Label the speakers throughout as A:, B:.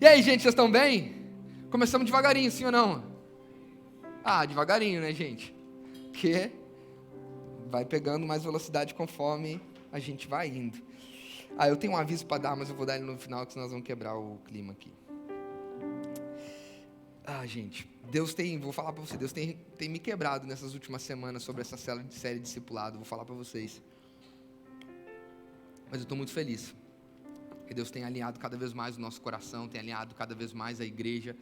A: E aí, gente, vocês estão bem? Começamos devagarinho, sim ou não? Devagarinho, né, gente? Porque vai pegando mais velocidade conforme a gente vai indo. Eu tenho um aviso para dar, mas eu vou dar ele no final, que senão nós vamos quebrar o clima aqui. Gente, vou falar para você, Deus tem me quebrado nessas últimas semanas sobre essa série de discipulado, vou falar para vocês. Mas eu estou muito feliz, porque Deus tem alinhado cada vez mais o nosso coração, tem alinhado cada vez mais a igreja.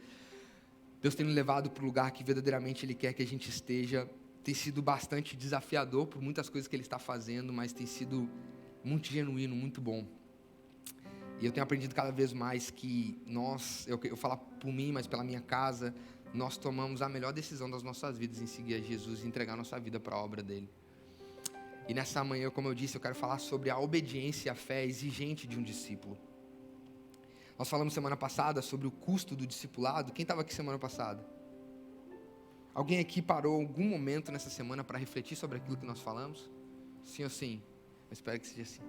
A: Deus tem nos levado para o lugar que verdadeiramente Ele quer que a gente esteja. Tem sido bastante desafiador por muitas coisas que Ele está fazendo, mas tem sido muito genuíno, muito bom. E eu tenho aprendido cada vez mais que eu falo por mim, mas pela minha casa, nós tomamos a melhor decisão das nossas vidas em seguir a Jesus e entregar nossa vida para a obra dEle. E nessa manhã, como eu disse, eu quero falar sobre a obediência e a fé exigente de um discípulo. Nós falamos semana passada sobre o custo do discipulado. Quem estava aqui semana passada? Alguém aqui parou algum momento nessa semana para refletir sobre aquilo que nós falamos? Sim ou sim? Eu espero que seja assim.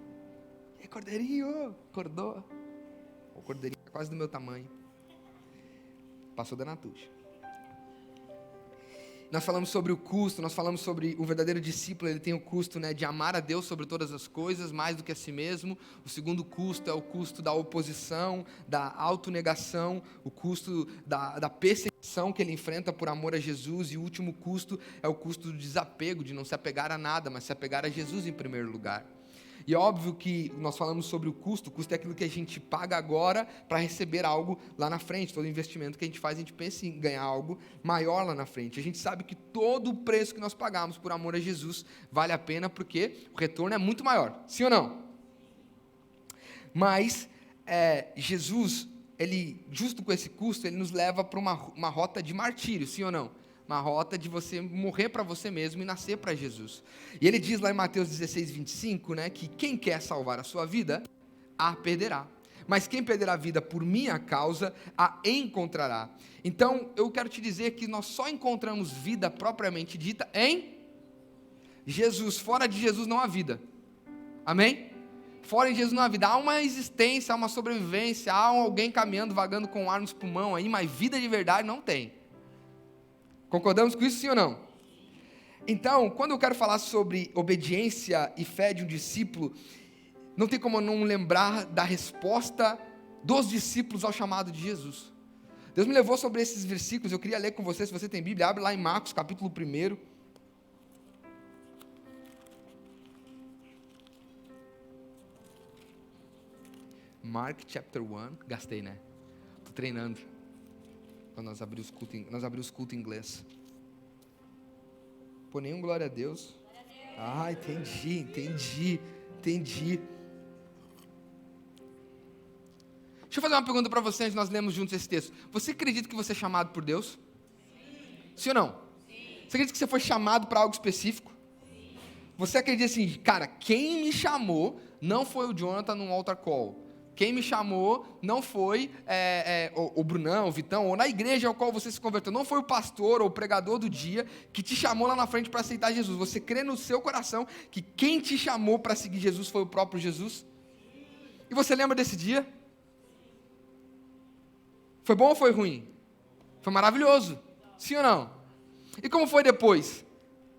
A: E aí, Cordeirinho? Acordou? O Cordeirinho é quase do meu tamanho. Passou da Natuxa. Nós falamos sobre o custo, nós falamos sobre o verdadeiro discípulo, ele tem o custo, de amar a Deus sobre todas as coisas, mais do que a si mesmo. O segundo custo é o custo da oposição, da autonegação, o custo da perseguição que ele enfrenta por amor a Jesus. E o último custo é o custo do desapego, de não se apegar a nada, mas se apegar a Jesus em primeiro lugar. E é óbvio que nós falamos sobre o custo é aquilo que a gente paga agora para receber algo lá na frente. Todo investimento que a gente faz, a gente pensa em ganhar algo maior lá na frente. A gente sabe que todo o preço que nós pagamos por amor a Jesus vale a pena, porque o retorno é muito maior, sim ou não? Mas Jesus, ele, justo com esse custo, ele nos leva para uma rota de martírio, sim ou não? Uma rota de você morrer para você mesmo e nascer para Jesus. E ele diz lá em Mateus 16, 25, que quem quer salvar a sua vida, a perderá. Mas quem perder a vida por minha causa, a encontrará. Então, eu quero te dizer que nós só encontramos vida propriamente dita em Jesus. Fora de Jesus não há vida. Amém? Fora de Jesus não há vida. Há uma existência, há uma sobrevivência, há alguém caminhando, vagando com ar nos pulmões aí, mas vida de verdade não tem. Concordamos com isso, sim ou não? Então, quando eu quero falar sobre obediência e fé de um discípulo, não tem como eu não lembrar da resposta dos discípulos ao chamado de Jesus. Deus me levou sobre esses versículos, eu queria ler com você, se você tem Bíblia, abre lá em Marcos, capítulo 1. Mark chapter 1, gastei, né? Estou treinando. Quando nós abrimos os cultos em inglês. Pô, nenhum glória a Deus. Entendi. Deixa eu fazer uma pergunta para vocês, nós lemos juntos esse texto. Você acredita que você é chamado por Deus? Sim ou não? Sim. Você acredita que você foi chamado para algo específico? Sim. Você acredita assim, cara, quem me chamou não foi o Jonathan num altar call. Quem me chamou não foi o Brunão, o Vitão, ou na igreja ao qual você se converteu. Não foi o pastor ou o pregador do dia que te chamou lá na frente para aceitar Jesus. Você crê no seu coração que quem te chamou para seguir Jesus foi o próprio Jesus? E você lembra desse dia? Foi bom ou foi ruim? Foi maravilhoso. Sim ou não? E como foi depois?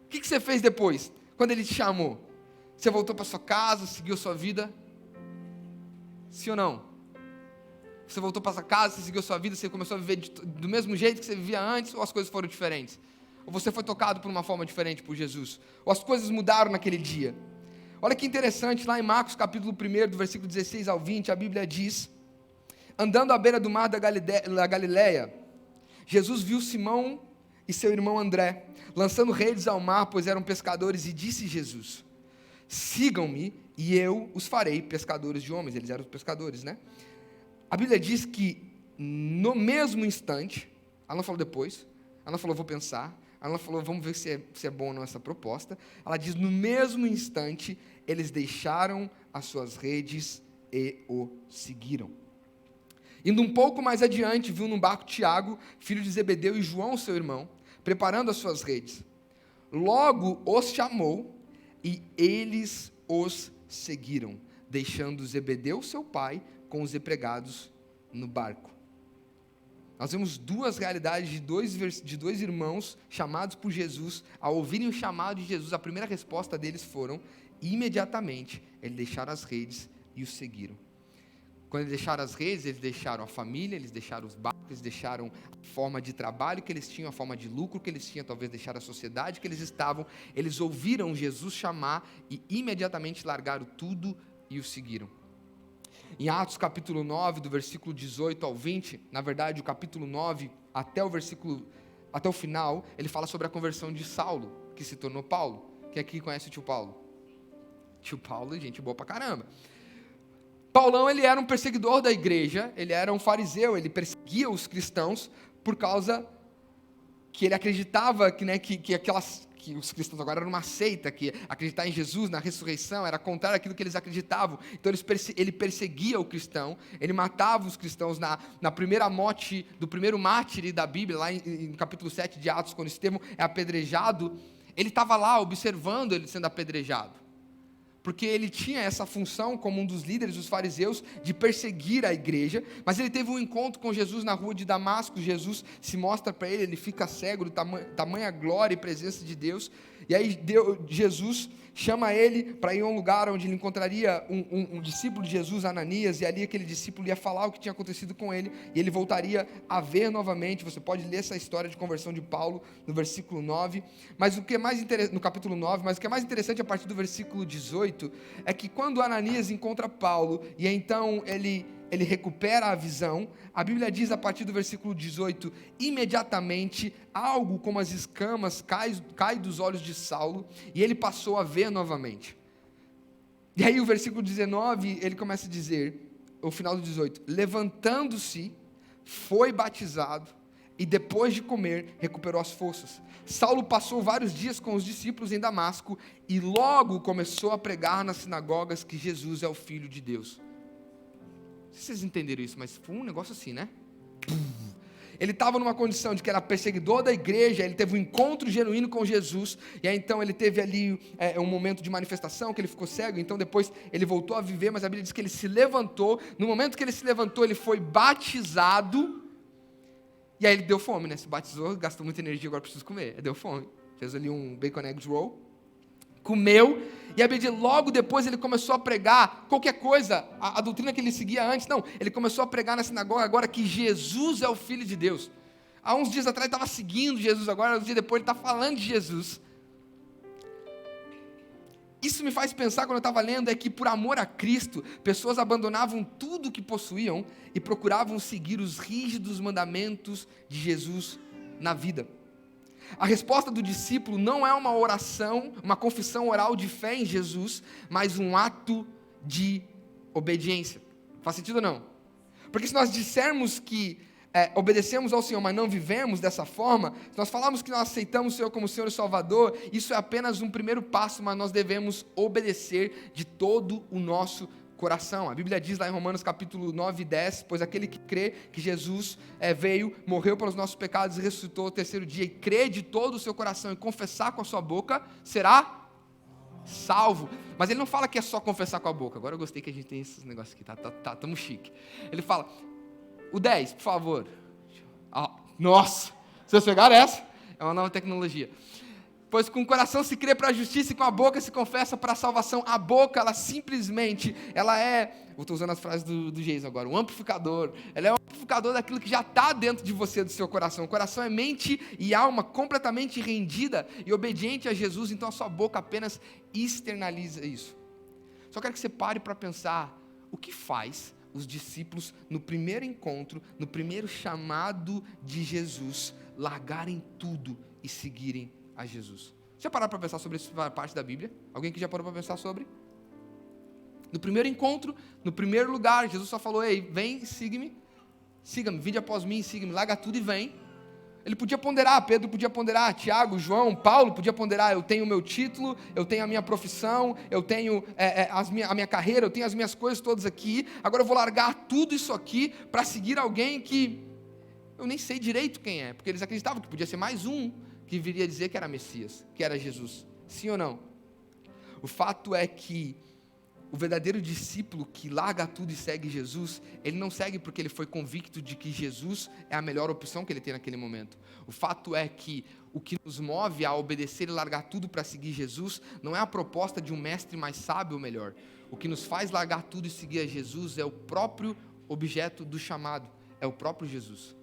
A: O que você fez depois, quando ele te chamou? Você voltou para sua casa, seguiu sua vida? Sim ou não? Você voltou para sua casa, você seguiu sua vida, você começou a viver do mesmo jeito que você vivia antes, ou as coisas foram diferentes? Ou você foi tocado por uma forma diferente por Jesus? Ou as coisas mudaram naquele dia? Olha que interessante, lá em Marcos capítulo 1, do versículo 16 ao 20, a Bíblia diz: andando à beira do mar da Galileia, Jesus viu Simão e seu irmão André, lançando redes ao mar, pois eram pescadores, e disse Jesus: sigam-me, e eu os farei pescadores de homens. Eles eram os pescadores, né? A Bíblia diz que no mesmo instante, ela não falou depois, ela não falou vou pensar, ela não falou vamos ver se é bom ou não essa proposta. Ela diz no mesmo instante, eles deixaram as suas redes e o seguiram. Indo um pouco mais adiante, viu num barco Tiago, filho de Zebedeu, e João, seu irmão, preparando as suas redes. Logo os chamou, e eles os seguiram, deixando Zebedeu, seu pai, com os empregados no barco. Nós vemos duas realidades de dois irmãos chamados por Jesus. Ao ouvirem o chamado de Jesus, a primeira resposta deles foram, imediatamente, eles deixaram as redes e o seguiram. Quando eles deixaram as redes, eles deixaram a família, eles deixaram os barcos, eles deixaram a forma de trabalho que eles tinham, a forma de lucro que eles tinham, talvez deixaram a sociedade que eles estavam. Eles ouviram Jesus chamar e imediatamente largaram tudo e o seguiram. Em Atos capítulo 9, do versículo 18 ao 20, na verdade o capítulo 9 até o final, ele fala sobre a conversão de Saulo, que se tornou Paulo. Quem aqui conhece o tio Paulo? Tio Paulo, gente boa pra caramba. Paulão, ele era um perseguidor da igreja, ele era um fariseu, ele perseguia os cristãos por causa que ele acreditava que os cristãos agora eram uma seita, que acreditar em Jesus, na ressurreição, era contrário àquilo que eles acreditavam. Então ele perseguia o cristão, ele matava os cristãos na primeira morte do primeiro mártir da Bíblia, lá no capítulo 7 de Atos, quando Estevão é apedrejado, ele estava lá observando ele sendo apedrejado. Porque ele tinha essa função como um dos líderes dos fariseus de perseguir a igreja, mas ele teve um encontro com Jesus na rua de Damasco. Jesus se mostra para ele fica cego de tamanha glória e presença de Deus, e aí Jesus chama ele para ir a um lugar onde ele encontraria um discípulo de Jesus, Ananias, e ali aquele discípulo ia falar o que tinha acontecido com ele, e ele voltaria a ver novamente. Você pode ler essa história de conversão de Paulo no versículo 9, mas o que é mais no capítulo 9, mas o que é mais interessante a partir do versículo 18, é que quando Ananias encontra Paulo, e então ele recupera a visão, a Bíblia diz a partir do versículo 18, imediatamente algo como as escamas cai dos olhos de Saulo, e ele passou a ver novamente. E aí o versículo 19, ele começa a dizer, o final do 18, levantando-se, foi batizado, e depois de comer, recuperou as forças. Saulo passou vários dias com os discípulos em Damasco, e logo começou a pregar nas sinagogas que Jesus é o Filho de Deus. Não sei se vocês entenderam isso, mas foi um negócio assim, né? Ele estava numa condição de que era perseguidor da igreja, ele teve um encontro genuíno com Jesus, e aí então ele teve ali um momento de manifestação, que ele ficou cego, então depois ele voltou a viver, mas a Bíblia diz que ele se levantou. No momento que ele se levantou, ele foi batizado, e aí ele deu fome, né? Se batizou, gastou muita energia, agora preciso comer. Deu fome, fez ali um bacon eggs roll, comeu, e a Bíblia diz, logo depois ele começou a pregar qualquer coisa, a doutrina que ele seguia antes, não, ele começou a pregar na sinagoga agora que Jesus é o Filho de Deus. Há uns dias atrás ele estava seguindo Jesus, agora uns dias depois ele está falando de Jesus. Isso me faz pensar, quando eu estava lendo, é que por amor a Cristo, pessoas abandonavam tudo o que possuíam e procuravam seguir os rígidos mandamentos de Jesus na vida. A resposta do discípulo não é uma oração, uma confissão oral de fé em Jesus, mas um ato de obediência. Faz sentido ou não? Porque se nós dissermos que obedecemos ao Senhor, mas não vivemos dessa forma, se nós falarmos que nós aceitamos o Senhor como Senhor e Salvador, isso é apenas um primeiro passo, mas nós devemos obedecer de todo o nosso coração. A Bíblia diz lá em Romanos capítulo 9 e 10, pois aquele que crê que Jesus veio, morreu pelos nossos pecados e ressuscitou ao terceiro dia, e crê de todo o seu coração e confessar com a sua boca, será salvo. Mas ele não fala que é só confessar com a boca. Agora eu gostei que a gente tem esses negócios aqui, tamo chique. Ele fala, o 10, por favor. Nossa, vocês pegaram essa? É uma nova tecnologia. Pois com o coração se crê para a justiça e com a boca se confessa para a salvação. A boca, ela simplesmente, eu estou usando as frases do Jason agora, um amplificador. Ela é um amplificador daquilo que já está dentro de você, do seu coração. O coração é mente e alma completamente rendida e obediente a Jesus, então a sua boca apenas externaliza isso. Só quero que você pare para pensar, o que faz os discípulos no primeiro encontro, no primeiro chamado de Jesus, largarem tudo e seguirem a Jesus? Já pararam para pensar sobre essa parte da Bíblia? Alguém que já parou para pensar sobre? No primeiro encontro, no primeiro lugar, Jesus só falou, ei, vem, siga-me, vinde após mim, siga-me, larga tudo e vem. Ele podia ponderar, Pedro podia ponderar, Tiago, João, Paulo podia ponderar, eu tenho o meu título, eu tenho a minha profissão, eu tenho a minha carreira, eu tenho as minhas coisas todas aqui, agora eu vou largar tudo isso aqui para seguir alguém que eu nem sei direito quem é, porque eles acreditavam que podia ser mais um que viria dizer que era Messias, que era Jesus. Sim ou não? O fato é que O verdadeiro discípulo que larga tudo e segue Jesus, ele não segue porque ele foi convicto de que Jesus é a melhor opção que ele tem naquele momento. O fato é que o que nos move a obedecer e largar tudo para seguir Jesus não é a proposta de um mestre mais sábio ou melhor. O que nos faz largar tudo e seguir a Jesus é o próprio objeto do chamado, é o próprio Jesus.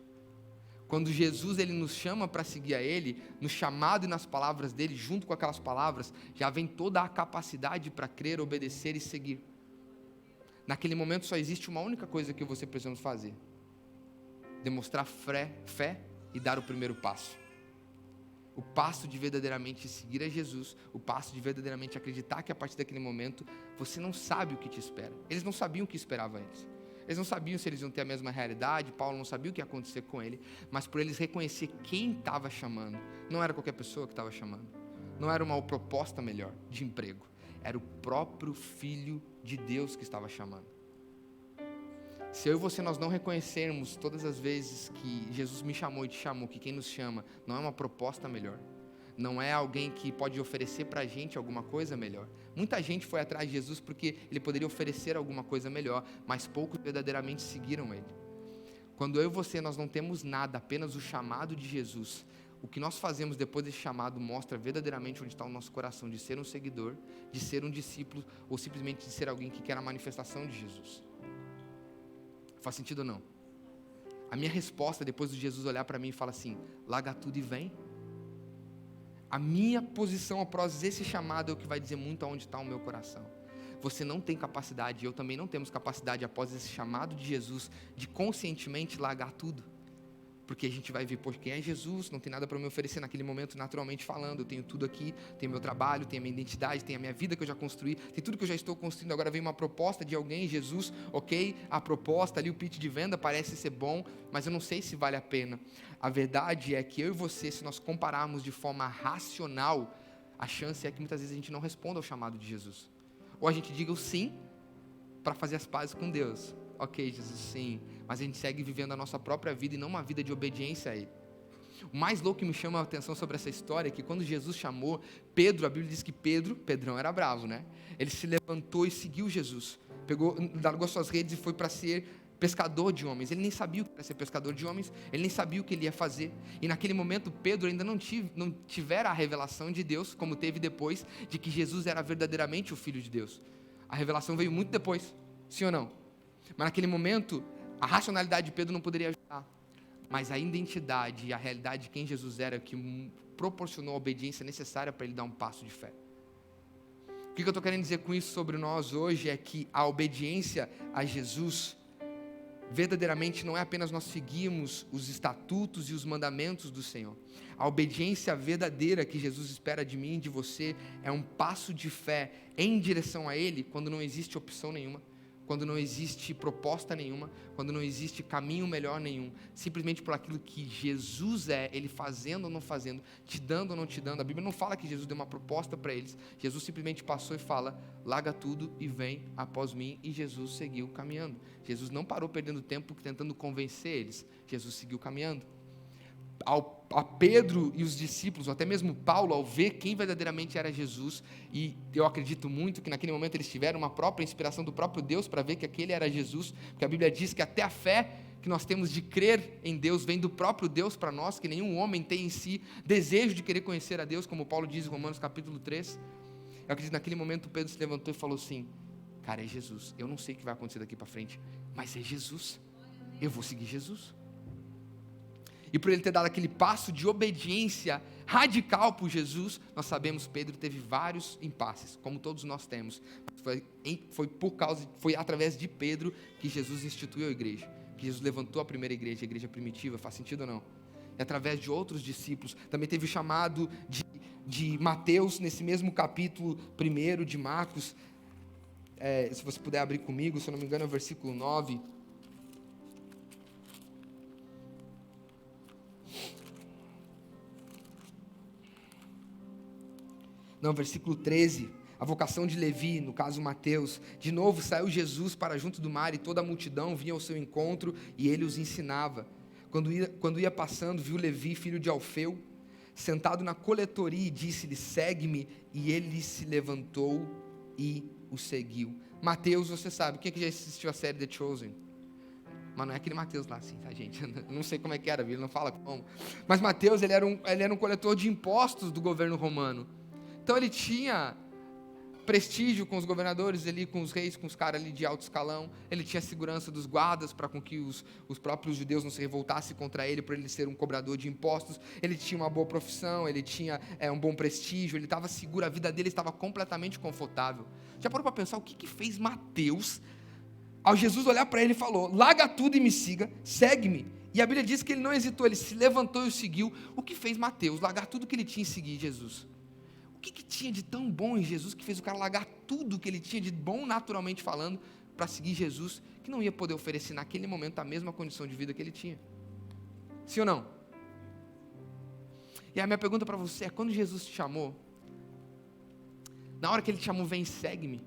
A: Quando Jesus ele nos chama para seguir a Ele, no chamado e nas palavras dele, junto com aquelas palavras, já vem toda a capacidade para crer, obedecer e seguir. Naquele momento só existe uma única coisa que você precisa fazer: demonstrar fé e dar o primeiro passo. O passo de verdadeiramente seguir a Jesus, o passo de verdadeiramente acreditar que a partir daquele momento você não sabe o que te espera. Eles não sabiam o que esperava eles. Eles não sabiam se eles iam ter a mesma realidade, Paulo não sabia o que ia acontecer com ele, mas por eles reconhecer quem estava chamando, não era qualquer pessoa que estava chamando, não era uma proposta melhor de emprego, era o próprio Filho de Deus que estava chamando. Se eu e você nós não reconhecermos todas as vezes que Jesus me chamou e te chamou, que quem nos chama não é uma proposta melhor, não é alguém que pode oferecer para a gente alguma coisa melhor. Muita gente foi atrás de Jesus porque ele poderia oferecer alguma coisa melhor, mas poucos verdadeiramente seguiram ele. Quando eu e você nós não temos nada, apenas o chamado de Jesus, o que nós fazemos depois desse chamado mostra verdadeiramente onde está o nosso coração, de ser um seguidor, de ser um discípulo, ou simplesmente de ser alguém que quer a manifestação de Jesus. Faz sentido ou não? A minha resposta depois de Jesus olhar para mim e falar assim: larga tudo e vem. A minha posição após esse chamado é o que vai dizer muito aonde está o meu coração. Você não tem capacidade, eu também não temos capacidade após esse chamado de Jesus, de conscientemente largar tudo. Porque a gente vai ver, por quem é Jesus, não tem nada para me oferecer naquele momento, naturalmente falando, eu tenho tudo aqui, tenho meu trabalho, tenho a minha identidade, tenho a minha vida que eu já construí, tem tudo que eu já estou construindo, agora vem uma proposta de alguém, Jesus, ok, a proposta ali, o pitch de venda parece ser bom, mas eu não sei se vale a pena. A verdade é que eu e você, se nós compararmos de forma racional, a chance é que muitas vezes a gente não responda ao chamado de Jesus. Ou a gente diga o sim, para fazer as pazes com Deus. Ok, Jesus, sim, mas a gente segue vivendo a nossa própria vida e não uma vida de obediência a Ele. O mais louco que me chama a atenção sobre essa história é que quando Jesus chamou Pedro, a Bíblia diz que Pedrão era bravo, né? Ele se levantou e seguiu Jesus, largou suas redes e foi para ser pescador de homens. Ele nem sabia o que era ser pescador de homens, ele nem sabia o que ele ia fazer. E naquele momento Pedro ainda não tivera a revelação de Deus, como teve depois, de que Jesus era verdadeiramente o Filho de Deus. A revelação veio muito depois, sim ou não? Mas naquele momento, a racionalidade de Pedro não poderia ajudar. Mas a identidade e a realidade de quem Jesus era que proporcionou a obediência necessária para ele dar um passo de fé. O que eu estou querendo dizer com isso sobre nós hoje é que a obediência a Jesus, verdadeiramente não é apenas nós seguirmos os estatutos e os mandamentos do Senhor. A obediência verdadeira que Jesus espera de mim e de você é um passo de fé em direção a Ele quando não existe opção nenhuma, quando não existe proposta nenhuma, quando não existe caminho melhor nenhum, simplesmente por aquilo que Jesus é, Ele fazendo ou não fazendo, te dando ou não te dando. A Bíblia não fala que Jesus deu uma proposta para eles, Jesus simplesmente passou e fala: larga tudo e vem após mim, e Jesus seguiu caminhando. Jesus não parou perdendo tempo tentando convencer eles, Jesus seguiu caminhando. A Pedro e os discípulos, ou até mesmo Paulo, ao ver quem verdadeiramente era Jesus, e eu acredito muito que naquele momento eles tiveram uma própria inspiração do próprio Deus para ver que aquele era Jesus, porque a Bíblia diz que até a fé que nós temos de crer em Deus vem do próprio Deus para nós, que nenhum homem tem em si desejo de querer conhecer a Deus, como Paulo diz em Romanos capítulo 3. Eu acredito que naquele momento Pedro se levantou e falou assim: cara, é Jesus, eu não sei o que vai acontecer daqui para frente, mas é Jesus, eu vou seguir Jesus. E por ele ter dado aquele passo de obediência radical por Jesus, nós sabemos que Pedro teve vários impasses, como todos nós temos. Foi através de Pedro que Jesus instituiu a igreja, que Jesus levantou a primeira igreja, a igreja primitiva. Faz sentido ou não? E através de outros discípulos. Também teve o chamado de Mateus, nesse mesmo capítulo 1 de Marcos. Se você puder abrir comigo, se eu não me engano é o versículo 9. Não, versículo 13, a vocação de Levi, no caso Mateus. De novo saiu Jesus para junto do mar e toda a multidão vinha ao seu encontro e ele os ensinava. Quando ia passando, viu Levi, filho de Alfeu, sentado na coletoria e disse-lhe: segue-me, e ele se levantou e o seguiu. Mateus, você sabe, quem é que já assistiu a série The Chosen? Mas não é aquele Mateus lá assim, tá, gente? Eu não sei como é que era, ele não fala como. Mas Mateus, ele era um coletor de impostos do governo romano. Então ele tinha prestígio com os governadores ali, com os reis, com os caras ali de alto escalão. Ele tinha segurança dos guardas para com que os próprios judeus não se revoltassem contra ele, por ele ser um cobrador de impostos. Ele tinha uma boa profissão, ele tinha um bom prestígio, ele estava seguro, a vida dele estava completamente confortável. Já parou para pensar o que fez Mateus ao Jesus olhar para ele e falou: larga tudo e me siga, segue-me? E a Bíblia diz que ele não hesitou, ele se levantou e o seguiu. O que fez Mateus largar tudo que ele tinha e seguir Jesus? O que tinha de tão bom em Jesus que fez o cara largar tudo que ele tinha de bom naturalmente falando para seguir Jesus, que não ia poder oferecer naquele momento a mesma condição de vida que ele tinha? Sim ou não? E a minha pergunta para você é: quando Jesus te chamou, na hora que ele te chamou, vem e segue-me,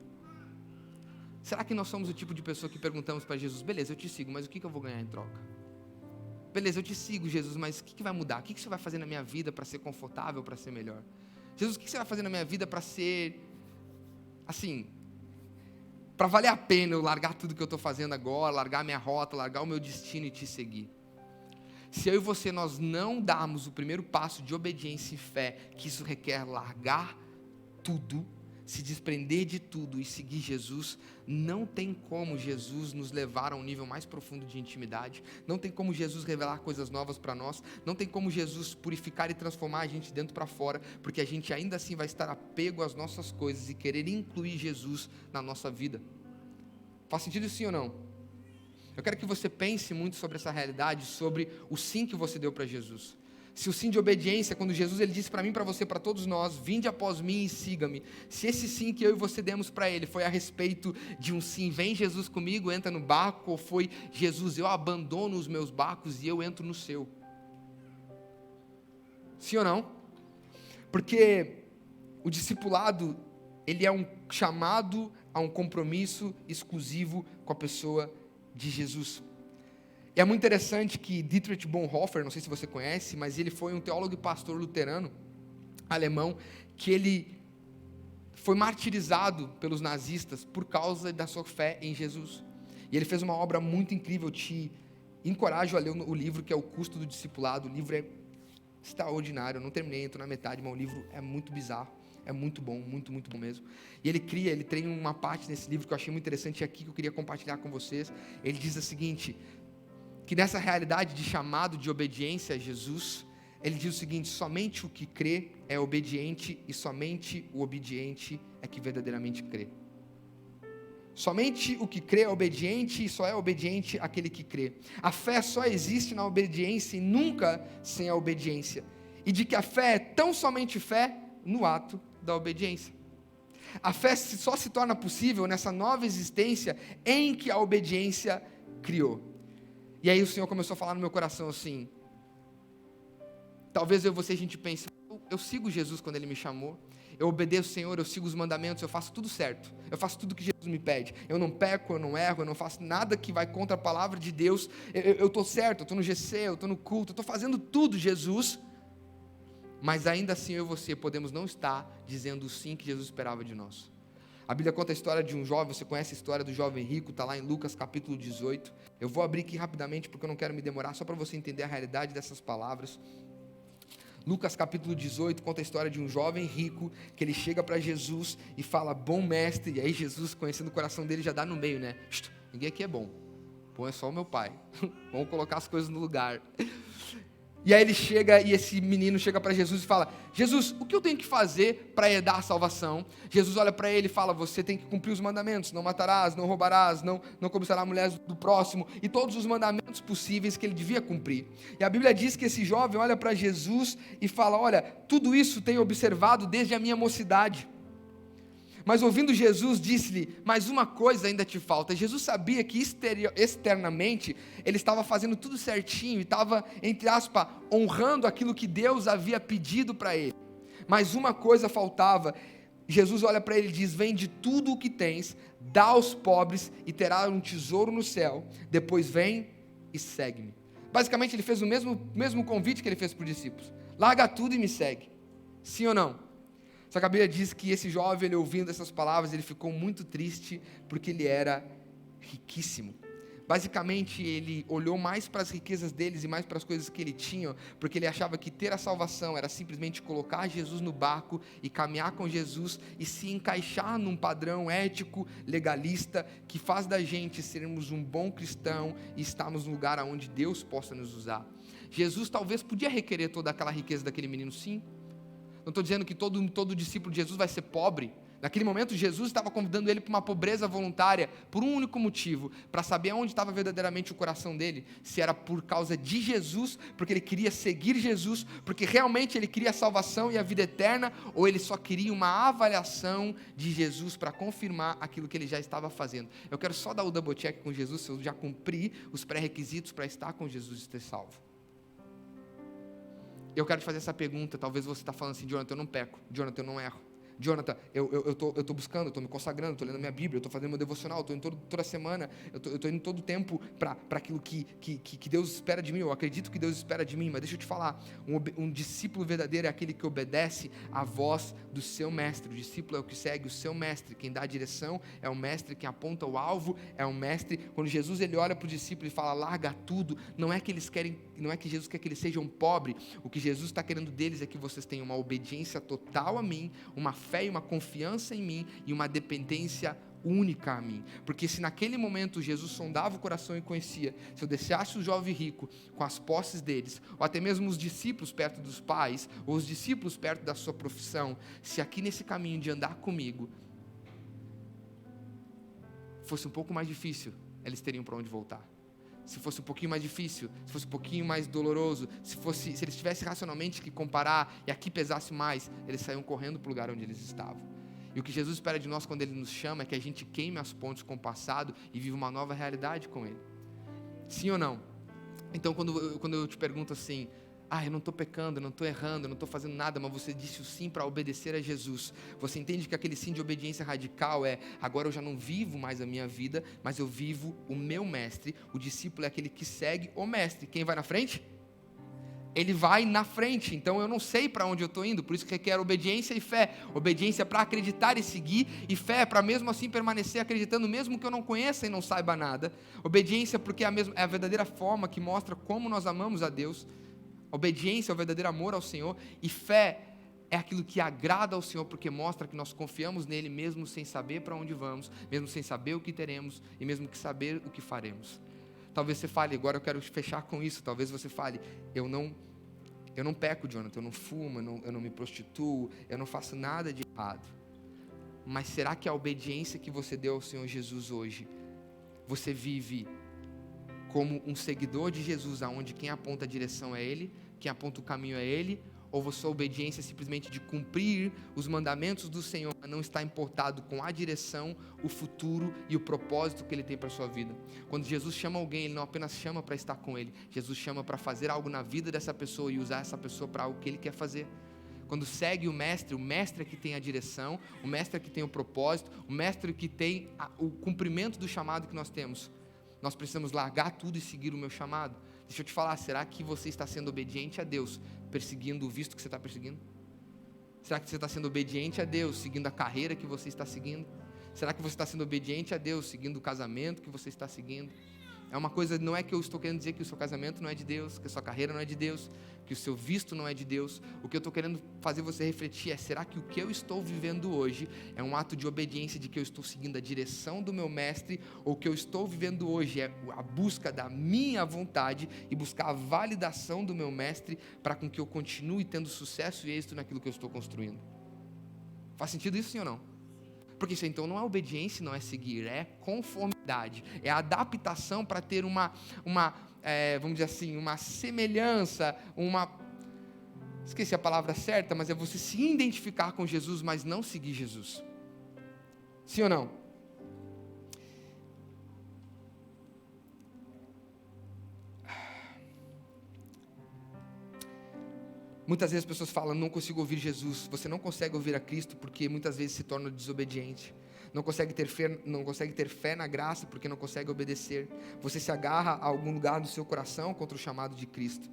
A: será que nós somos o tipo de pessoa que perguntamos para Jesus: beleza, eu te sigo, mas o que eu vou ganhar em troca? Beleza, eu te sigo, Jesus, mas o que vai mudar? O que você vai fazer na minha vida para ser confortável, para ser melhor? Jesus, o que você vai fazer na minha vida para ser, assim, para valer a pena eu largar tudo que eu estou fazendo agora, largar a minha rota, largar o meu destino e te seguir? Se eu e você, nós não darmos o primeiro passo de obediência e fé, que isso requer largar tudo, se desprender de tudo e seguir Jesus, não tem como Jesus nos levar a um nível mais profundo de intimidade, não tem como Jesus revelar coisas novas para nós, não tem como Jesus purificar e transformar a gente de dentro para fora, porque a gente ainda assim vai estar apego às nossas coisas e querer incluir Jesus na nossa vida. Faz sentido sim ou não? Eu quero que você pense muito sobre essa realidade, sobre o sim que você deu para Jesus. Se o sim de obediência, quando Jesus ele disse para mim, para você, para todos nós: vinde após mim e siga-me. Se esse sim que eu e você demos para ele foi a respeito de um sim, vem Jesus comigo, entra no barco, ou foi Jesus, eu abandono os meus barcos e eu entro no seu? Sim ou não? Porque o discipulado, ele é um chamado a um compromisso exclusivo com a pessoa de Jesus. E é muito interessante que Dietrich Bonhoeffer, não sei se você conhece, mas ele foi um teólogo e pastor luterano, alemão, que ele foi martirizado pelos nazistas por causa da sua fé em Jesus. E ele fez uma obra muito incrível, eu te encorajo a ler o livro, que é O Custo do Discipulado. O livro é extraordinário, eu não terminei, estou na metade, mas o livro é muito bizarro, é muito bom, muito, muito bom mesmo. E ele tem uma parte nesse livro que eu achei muito interessante aqui, que eu queria compartilhar com vocês. Ele diz o seguinte, que nessa realidade de chamado de obediência a Jesus, ele diz o seguinte: somente o que crê é obediente e somente o obediente é que verdadeiramente crê. Somente o que crê é obediente e só é obediente aquele que crê. A fé só existe na obediência e nunca sem a obediência. E de que a fé é tão somente fé no ato da obediência. A fé só se torna possível nessa nova existência em que a obediência criou. E aí o Senhor começou a falar no meu coração assim: talvez eu e você, a gente pense, eu sigo Jesus quando Ele me chamou, eu obedeço o Senhor, eu sigo os mandamentos, eu faço tudo certo, eu faço tudo que Jesus me pede, eu não peco, eu não erro, eu não faço nada que vai contra a palavra de Deus, eu estou certo, eu estou no GC, eu estou no culto, eu estou fazendo tudo, Jesus, mas ainda assim eu e você podemos não estar dizendo o sim que Jesus esperava de nós. A Bíblia conta a história de um jovem, você conhece a história do jovem rico, está lá em Lucas capítulo 18, eu vou abrir aqui rapidamente porque eu não quero me demorar, só para você entender a realidade dessas palavras. Lucas capítulo 18 conta a história de um jovem rico, que ele chega para Jesus e fala: bom mestre, e aí Jesus, conhecendo o coração dele, já dá no meio, né? Ninguém aqui é bom é só o meu pai, vamos colocar as coisas no lugar. E aí ele chega, e esse menino chega para Jesus e fala: Jesus, o que eu tenho que fazer para herdar a salvação? Jesus olha para ele e fala: você tem que cumprir os mandamentos, não matarás, não roubarás, não cobiçarás a mulher do próximo, e todos os mandamentos possíveis que ele devia cumprir. E a Bíblia diz que esse jovem olha para Jesus e fala: olha, tudo isso tenho observado desde a minha mocidade. Mas ouvindo Jesus, disse-lhe: mas uma coisa ainda te falta. Jesus sabia que externamente ele estava fazendo tudo certinho e estava, entre aspas, honrando aquilo que Deus havia pedido para ele. Mas uma coisa faltava. Jesus olha para ele e diz: vende tudo o que tens, dá aos pobres e terá um tesouro no céu. Depois vem e segue-me. Basicamente ele fez o mesmo convite que ele fez para os discípulos: larga tudo e me segue. Sim ou não? Só que a Bíblia diz que esse jovem, ele ouvindo essas palavras, ele ficou muito triste, porque ele era riquíssimo. Basicamente, ele olhou mais para as riquezas deles e mais para as coisas que ele tinha, porque ele achava que ter a salvação era simplesmente colocar Jesus no barco e caminhar com Jesus e se encaixar num padrão ético, legalista, que faz da gente sermos um bom cristão e estarmos no lugar onde Deus possa nos usar. Jesus talvez podia requerer toda aquela riqueza daquele menino, sim. Não estou dizendo que todo discípulo de Jesus vai ser pobre. Naquele momento, Jesus estava convidando ele para uma pobreza voluntária, por um único motivo, para saber onde estava verdadeiramente o coração dele, se era por causa de Jesus, porque ele queria seguir Jesus, porque realmente ele queria a salvação e a vida eterna, ou ele só queria uma avaliação de Jesus para confirmar aquilo que ele já estava fazendo. Eu quero só dar o double check com Jesus, se eu já cumpri os pré-requisitos para estar com Jesus e ser salvo. Eu quero te fazer essa pergunta. Talvez você está falando assim: Jonathan, eu não peco, Jonathan, eu não erro, Jonathan, eu tô buscando, eu estou me consagrando, estou lendo minha Bíblia, eu estou fazendo meu devocional, estou indo toda semana, eu estou indo todo o tempo para aquilo que Deus espera de mim. Eu acredito que Deus espera de mim, mas deixa eu te falar, um discípulo verdadeiro é aquele que obedece à voz do seu mestre. O discípulo é o que segue o seu mestre. Quem dá a direção é o mestre, quem aponta o alvo é o mestre. Quando Jesus ele olha para o discípulo e fala: larga tudo, não é que Jesus quer que eles sejam pobres. O que Jesus está querendo deles é que vocês tenham uma obediência total a mim, uma fé e uma confiança em mim e uma dependência única a mim. Porque se naquele momento Jesus sondava o coração e conhecia, se eu deixasse o jovem rico com as posses deles, ou até mesmo os discípulos perto dos pais, ou os discípulos perto da sua profissão, se aqui nesse caminho de andar comigo fosse um pouco mais difícil, eles teriam para onde voltar. Se fosse um pouquinho mais difícil, se fosse um pouquinho mais doloroso, se eles tivessem racionalmente que comparar e aqui pesasse mais, eles saíam correndo para o lugar onde eles estavam. E o que Jesus espera de nós quando Ele nos chama é que a gente queime as pontes com o passado e viva uma nova realidade com Ele. Sim ou não? Então quando eu te pergunto assim: eu não estou pecando, eu não estou errando, eu não estou fazendo nada, mas você disse o sim para obedecer a Jesus. Você entende que aquele sim de obediência radical é: agora eu já não vivo mais a minha vida, mas eu vivo o meu mestre. O discípulo é aquele que segue o mestre. Quem vai na frente? Ele vai na frente. Então eu não sei para onde eu estou indo, por isso que requer obediência e fé. Obediência para acreditar e seguir, e fé para mesmo assim permanecer acreditando, mesmo que eu não conheça e não saiba nada. Obediência porque é a verdadeira forma que mostra como nós amamos a Deus. Obediência é o verdadeiro amor ao Senhor, e fé é aquilo que agrada ao Senhor, porque mostra que nós confiamos nele, mesmo sem saber para onde vamos, mesmo sem saber o que teremos, e mesmo que saber o que faremos. Talvez você fale: agora eu quero fechar com isso. Talvez você fale: eu não peco, Jonathan, eu não fumo, eu não me prostituo, eu não faço nada de errado. Mas será que a obediência que você deu ao Senhor Jesus hoje, você vive como um seguidor de Jesus, aonde quem aponta a direção é Ele, quem aponta o caminho é Ele, ou sua obediência é simplesmente de cumprir os mandamentos do Senhor, não está importado com a direção, o futuro e o propósito que Ele tem para a sua vida? Quando Jesus chama alguém, Ele não apenas chama para estar com Ele, Jesus chama para fazer algo na vida dessa pessoa e usar essa pessoa para algo que Ele quer fazer. Quando segue o mestre é que tem a direção, o mestre é que tem o propósito, o mestre é que tem o cumprimento do chamado que nós temos. Nós precisamos largar tudo e seguir o meu chamado. Deixa eu te falar, será que você está sendo obediente a Deus, perseguindo o visto que você está perseguindo? Será que você está sendo obediente a Deus, seguindo a carreira que você está seguindo? Será que você está sendo obediente a Deus, seguindo o casamento que você está seguindo? É uma coisa, não é que eu estou querendo dizer que o seu casamento não é de Deus, que a sua carreira não é de Deus, que o seu visto não é de Deus. O que eu estou querendo fazer você refletir é: será que o que eu estou vivendo hoje é um ato de obediência, de que eu estou seguindo a direção do meu mestre, ou o que eu estou vivendo hoje é a busca da minha vontade e buscar a validação do meu mestre para com que eu continue tendo sucesso e êxito naquilo que eu estou construindo? Faz sentido isso, sim ou não? Porque isso então não é obediência, não é seguir, é conformidade, é adaptação para ter vamos dizer assim, uma semelhança, esqueci a palavra certa, mas é você se identificar com Jesus, mas não seguir Jesus. Sim ou não? Muitas vezes as pessoas falam: não consigo ouvir Jesus. Você não consegue ouvir a Cristo porque muitas vezes se torna desobediente. Não consegue ter fé na graça porque não consegue obedecer. Você se agarra a algum lugar do seu coração contra o chamado de Cristo.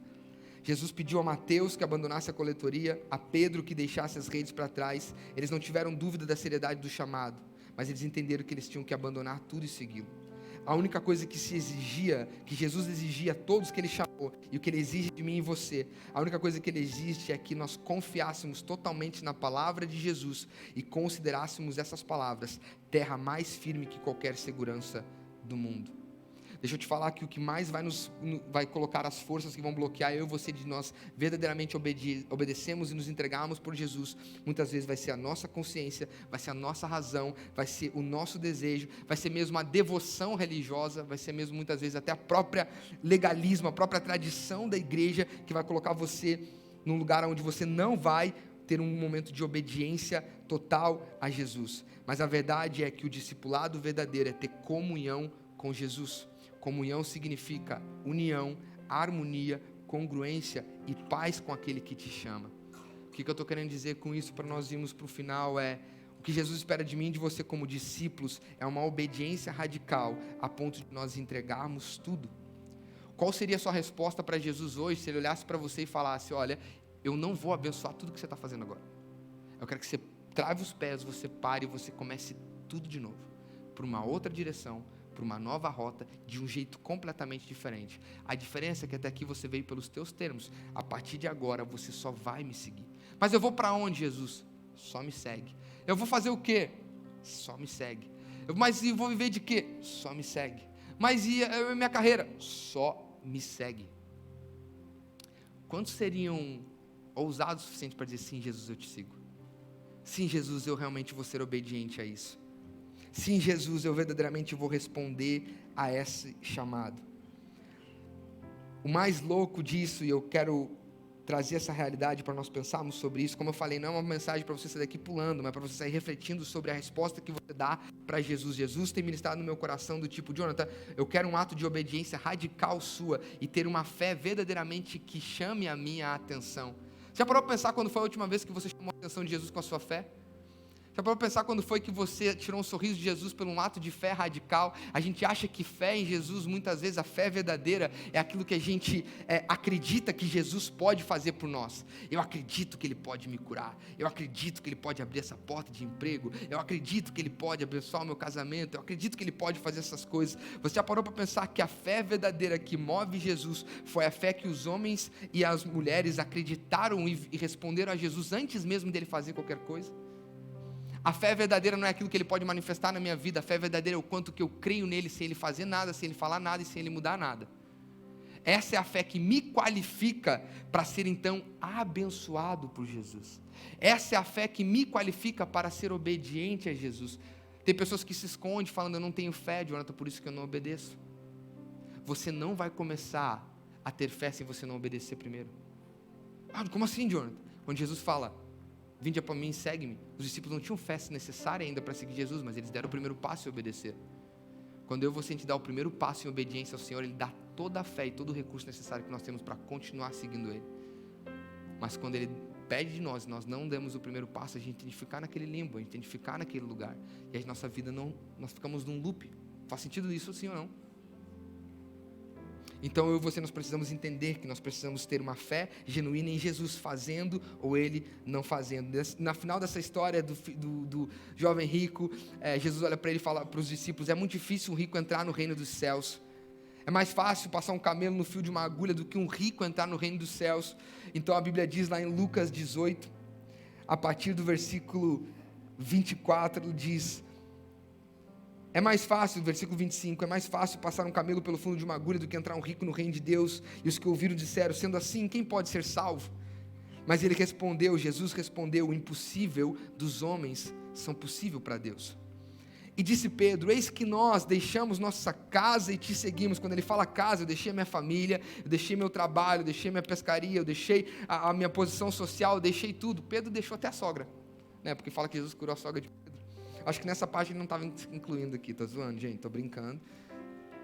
A: Jesus pediu a Mateus que abandonasse a coletoria, a Pedro que deixasse as redes para trás. Eles não tiveram dúvida da seriedade do chamado, mas eles entenderam que eles tinham que abandonar tudo e segui-lo. A única coisa que se exigia, que Jesus exigia a todos que ele chamou, e o que ele exige de mim e você, a única coisa que ele exige é que nós confiássemos totalmente na palavra de Jesus e considerássemos essas palavras terra mais firme que qualquer segurança do mundo. Deixa eu te falar que o que mais vai colocar as forças que vão bloquear eu e você de nós verdadeiramente obedecemos e nos entregarmos por Jesus, muitas vezes vai ser a nossa consciência, vai ser a nossa razão, vai ser o nosso desejo, vai ser mesmo a devoção religiosa, vai ser mesmo muitas vezes até a própria legalismo, a própria tradição da igreja que vai colocar você num lugar onde você não vai ter um momento de obediência total a Jesus. Mas a verdade é que o discipulado verdadeiro é ter comunhão com Jesus. Comunhão significa união, harmonia, congruência e paz com aquele que te chama. O que eu estou querendo dizer com isso para nós irmos para o final é: o que Jesus espera de mim e de você como discípulos é uma obediência radical a ponto de nós entregarmos tudo. Qual seria a sua resposta para Jesus hoje se ele olhasse para você e falasse: olha, eu não vou abençoar tudo que você está fazendo agora. Eu quero que você trave os pés, você pare e você comece tudo de novo, por uma outra direção, por uma nova rota, de um jeito completamente diferente. A diferença é que até aqui você veio pelos teus termos. A partir de agora você só vai me seguir. Mas eu vou para onde, Jesus? Só me segue. Eu vou fazer o quê? Só me segue. Mas eu vou viver de quê? Só me segue. Mas e a minha carreira? Só me segue. Quantos seriam ousados o suficiente para dizer: sim, Jesus, eu te sigo? Sim, Jesus, eu realmente vou ser obediente a isso. Sim, Jesus, eu verdadeiramente vou responder a esse chamado. O mais louco disso, e eu quero trazer essa realidade para nós pensarmos sobre isso, como eu falei, não é uma mensagem para você sair daqui pulando, mas para você sair refletindo sobre a resposta que você dá para Jesus. Jesus tem ministrado no meu coração do tipo: Jonathan, eu quero um ato de obediência radical sua e ter uma fé verdadeiramente que chame a minha atenção. Já parou para pensar quando foi a última vez que você chamou a atenção de Jesus com a sua fé? Já parou para pensar quando foi que você tirou um sorriso de Jesus por um ato de fé radical? A gente acha que fé em Jesus, muitas vezes a fé verdadeira é aquilo que a gente acredita que Jesus pode fazer por nós. Eu acredito que Ele pode me curar. Eu acredito que Ele pode abrir essa porta de emprego. Eu acredito que Ele pode abençoar o meu casamento. Eu acredito que Ele pode fazer essas coisas. Você já parou para pensar que a fé verdadeira que move Jesus foi a fé que os homens e as mulheres acreditaram e responderam a Jesus antes mesmo dele fazer qualquer coisa? A fé verdadeira não é aquilo que Ele pode manifestar na minha vida. A fé verdadeira é o quanto que eu creio nele, sem Ele fazer nada, sem Ele falar nada e sem Ele mudar nada. Essa é a fé que me qualifica para ser então abençoado por Jesus. Essa é a fé que me qualifica para ser obediente a Jesus. Tem pessoas que se escondem falando: eu não tenho fé, Jonathan, por isso que eu não obedeço. Você não vai começar a ter fé se você não obedecer primeiro. Como assim, Jonathan? Quando Jesus fala: vinde para mim e segue-me. Os discípulos não tinham fé necessária ainda para seguir Jesus, mas eles deram o primeiro passo e obedeceram. Quando eu e você, a gente dá o primeiro passo em obediência ao Senhor, Ele dá toda a fé e todo o recurso necessário que nós temos para continuar seguindo Ele. Mas quando Ele pede de nós, nós não damos o primeiro passo, a gente tem de ficar naquele limbo, a gente tem de ficar naquele lugar. E a nossa vida não, nós ficamos num loop. Faz sentido isso, sim ou não? Então eu e você, nós precisamos entender que nós precisamos ter uma fé genuína em Jesus, fazendo ou Ele não fazendo. Na final dessa história do jovem rico, Jesus olha para ele e fala para os discípulos: é muito difícil um rico entrar no reino dos céus. É mais fácil passar um camelo no fio de uma agulha do que um rico entrar no reino dos céus. Então a Bíblia diz lá em Lucas 18, a partir do versículo 24, diz: é mais fácil, versículo 25, é mais fácil passar um camelo pelo fundo de uma agulha do que entrar um rico no reino de Deus. E os que ouviram disseram: sendo assim, quem pode ser salvo? Mas ele respondeu, Jesus respondeu: o impossível dos homens são possível para Deus. E disse Pedro: eis que nós deixamos nossa casa e te seguimos. Quando ele fala casa, eu deixei a minha família, eu deixei meu trabalho, eu deixei minha pescaria, eu deixei a minha posição social, eu deixei tudo. Pedro deixou até a sogra, né? Porque fala que Jesus curou a sogra de Pedro. Acho que nessa parte ele não estava incluindo aqui, tô zoando, gente, tô brincando.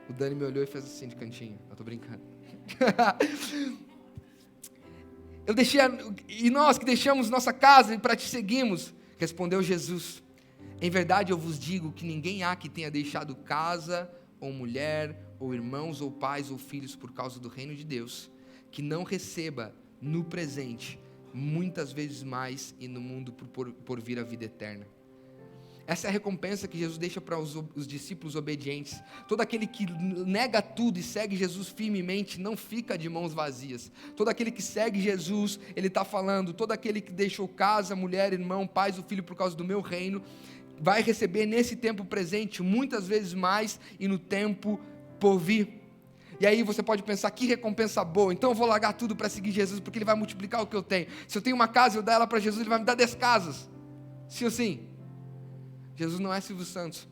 A: O Dani me olhou e fez assim de cantinho, eu tô brincando. E nós que deixamos nossa casa e para te seguimos, respondeu Jesus: em verdade eu vos digo que ninguém há que tenha deixado casa, ou mulher, ou irmãos, ou pais, ou filhos por causa do reino de Deus, que não receba no presente muitas vezes mais e no mundo por vir a vida eterna. Essa é a recompensa que Jesus deixa para os discípulos obedientes. Todo aquele que nega tudo e segue Jesus firmemente não fica de mãos vazias. Todo aquele que segue Jesus, ele está falando, todo aquele que deixou casa, mulher, irmão, pais, o filho por causa do meu reino, vai receber nesse tempo presente muitas vezes mais e no tempo por vir. E aí você pode pensar, que recompensa boa, então eu vou largar tudo para seguir Jesus, porque Ele vai multiplicar o que eu tenho. Se eu tenho uma casa e eu dar ela para Jesus, Ele vai me dar 10 casas. Sim ou sim? Jesus não é Silvio Santos.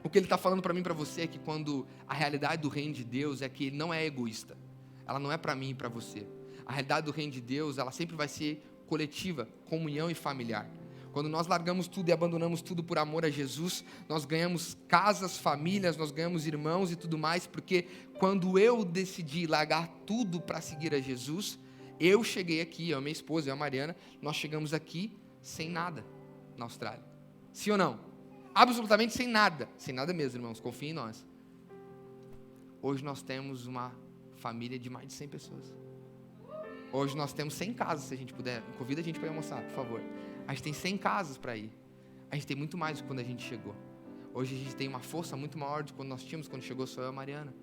A: O que Ele está falando para mim e para você é que quando a realidade do reino de Deus é que Ele não é egoísta. Ela não é para mim e para você. A realidade do reino de Deus, ela sempre vai ser coletiva, comunhão e familiar. Quando nós largamos tudo e abandonamos tudo por amor a Jesus, nós ganhamos casas, famílias, nós ganhamos irmãos e tudo mais, porque quando eu decidi largar tudo para seguir a Jesus, eu cheguei aqui, eu, minha esposa, eu, a Mariana, nós chegamos aqui sem nada na Austrália. Sim ou não? Absolutamente sem nada mesmo, irmãos, confiem em nós. Hoje nós temos uma família de mais de 100 pessoas. Hoje nós temos 100 casas, se a gente puder, convida a gente para ir almoçar, por favor. A gente tem 100 casas para ir. A gente tem muito mais do que quando a gente chegou. Hoje a gente tem uma força muito maior do que quando nós tínhamos quando chegou só eu e a Mariana.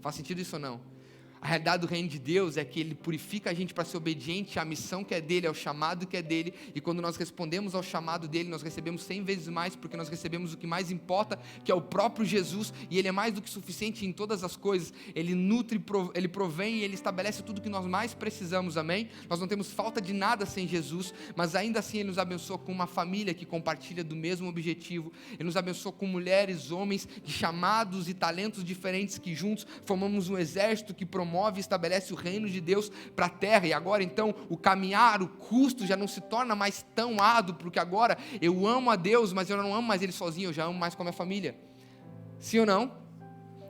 A: Faz sentido isso ou não? A realidade do reino de Deus é que Ele purifica a gente para ser obediente à missão que é dEle, ao chamado que é dEle, e quando nós respondemos ao chamado dEle, nós recebemos 100 vezes mais, porque nós recebemos o que mais importa, que é o próprio Jesus, e Ele é mais do que suficiente em todas as coisas. Ele nutre, Ele provém e Ele estabelece tudo que nós mais precisamos, amém? Nós não temos falta de nada sem Jesus, mas ainda assim Ele nos abençoa com uma família que compartilha do mesmo objetivo. Ele nos abençoa com mulheres, homens de chamados e talentos diferentes que juntos formamos um exército que promove e estabelece o reino de Deus para a terra. E agora então o caminhar, o custo já não se torna mais tão árduo, porque agora eu amo a Deus, mas eu não amo mais Ele sozinho, eu já amo mais com a minha família. Sim ou não?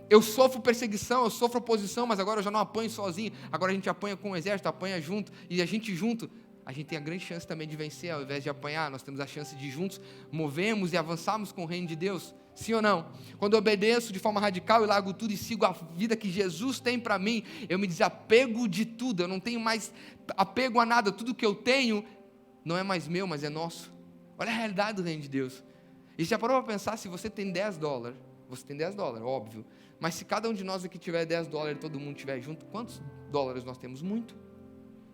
A: Eu sofro perseguição, eu sofro oposição, mas agora eu já não apanho sozinho, agora a gente apanha com o exército, apanha junto, e a gente junto, a gente tem a grande chance também de vencer. Ao invés de apanhar, nós temos a chance de juntos movemos e avançarmos com o reino de Deus. Sim ou não? Quando eu obedeço de forma radical e largo tudo e sigo a vida que Jesus tem para mim, eu me desapego de tudo, eu não tenho mais apego a nada, tudo que eu tenho não é mais meu, mas é nosso. Olha a realidade do reino de Deus. E já parou para pensar, se você tem $10, você tem $10, óbvio, mas se cada um de nós aqui tiver $10 e todo mundo estiver junto, quantos dólares nós temos? Muito.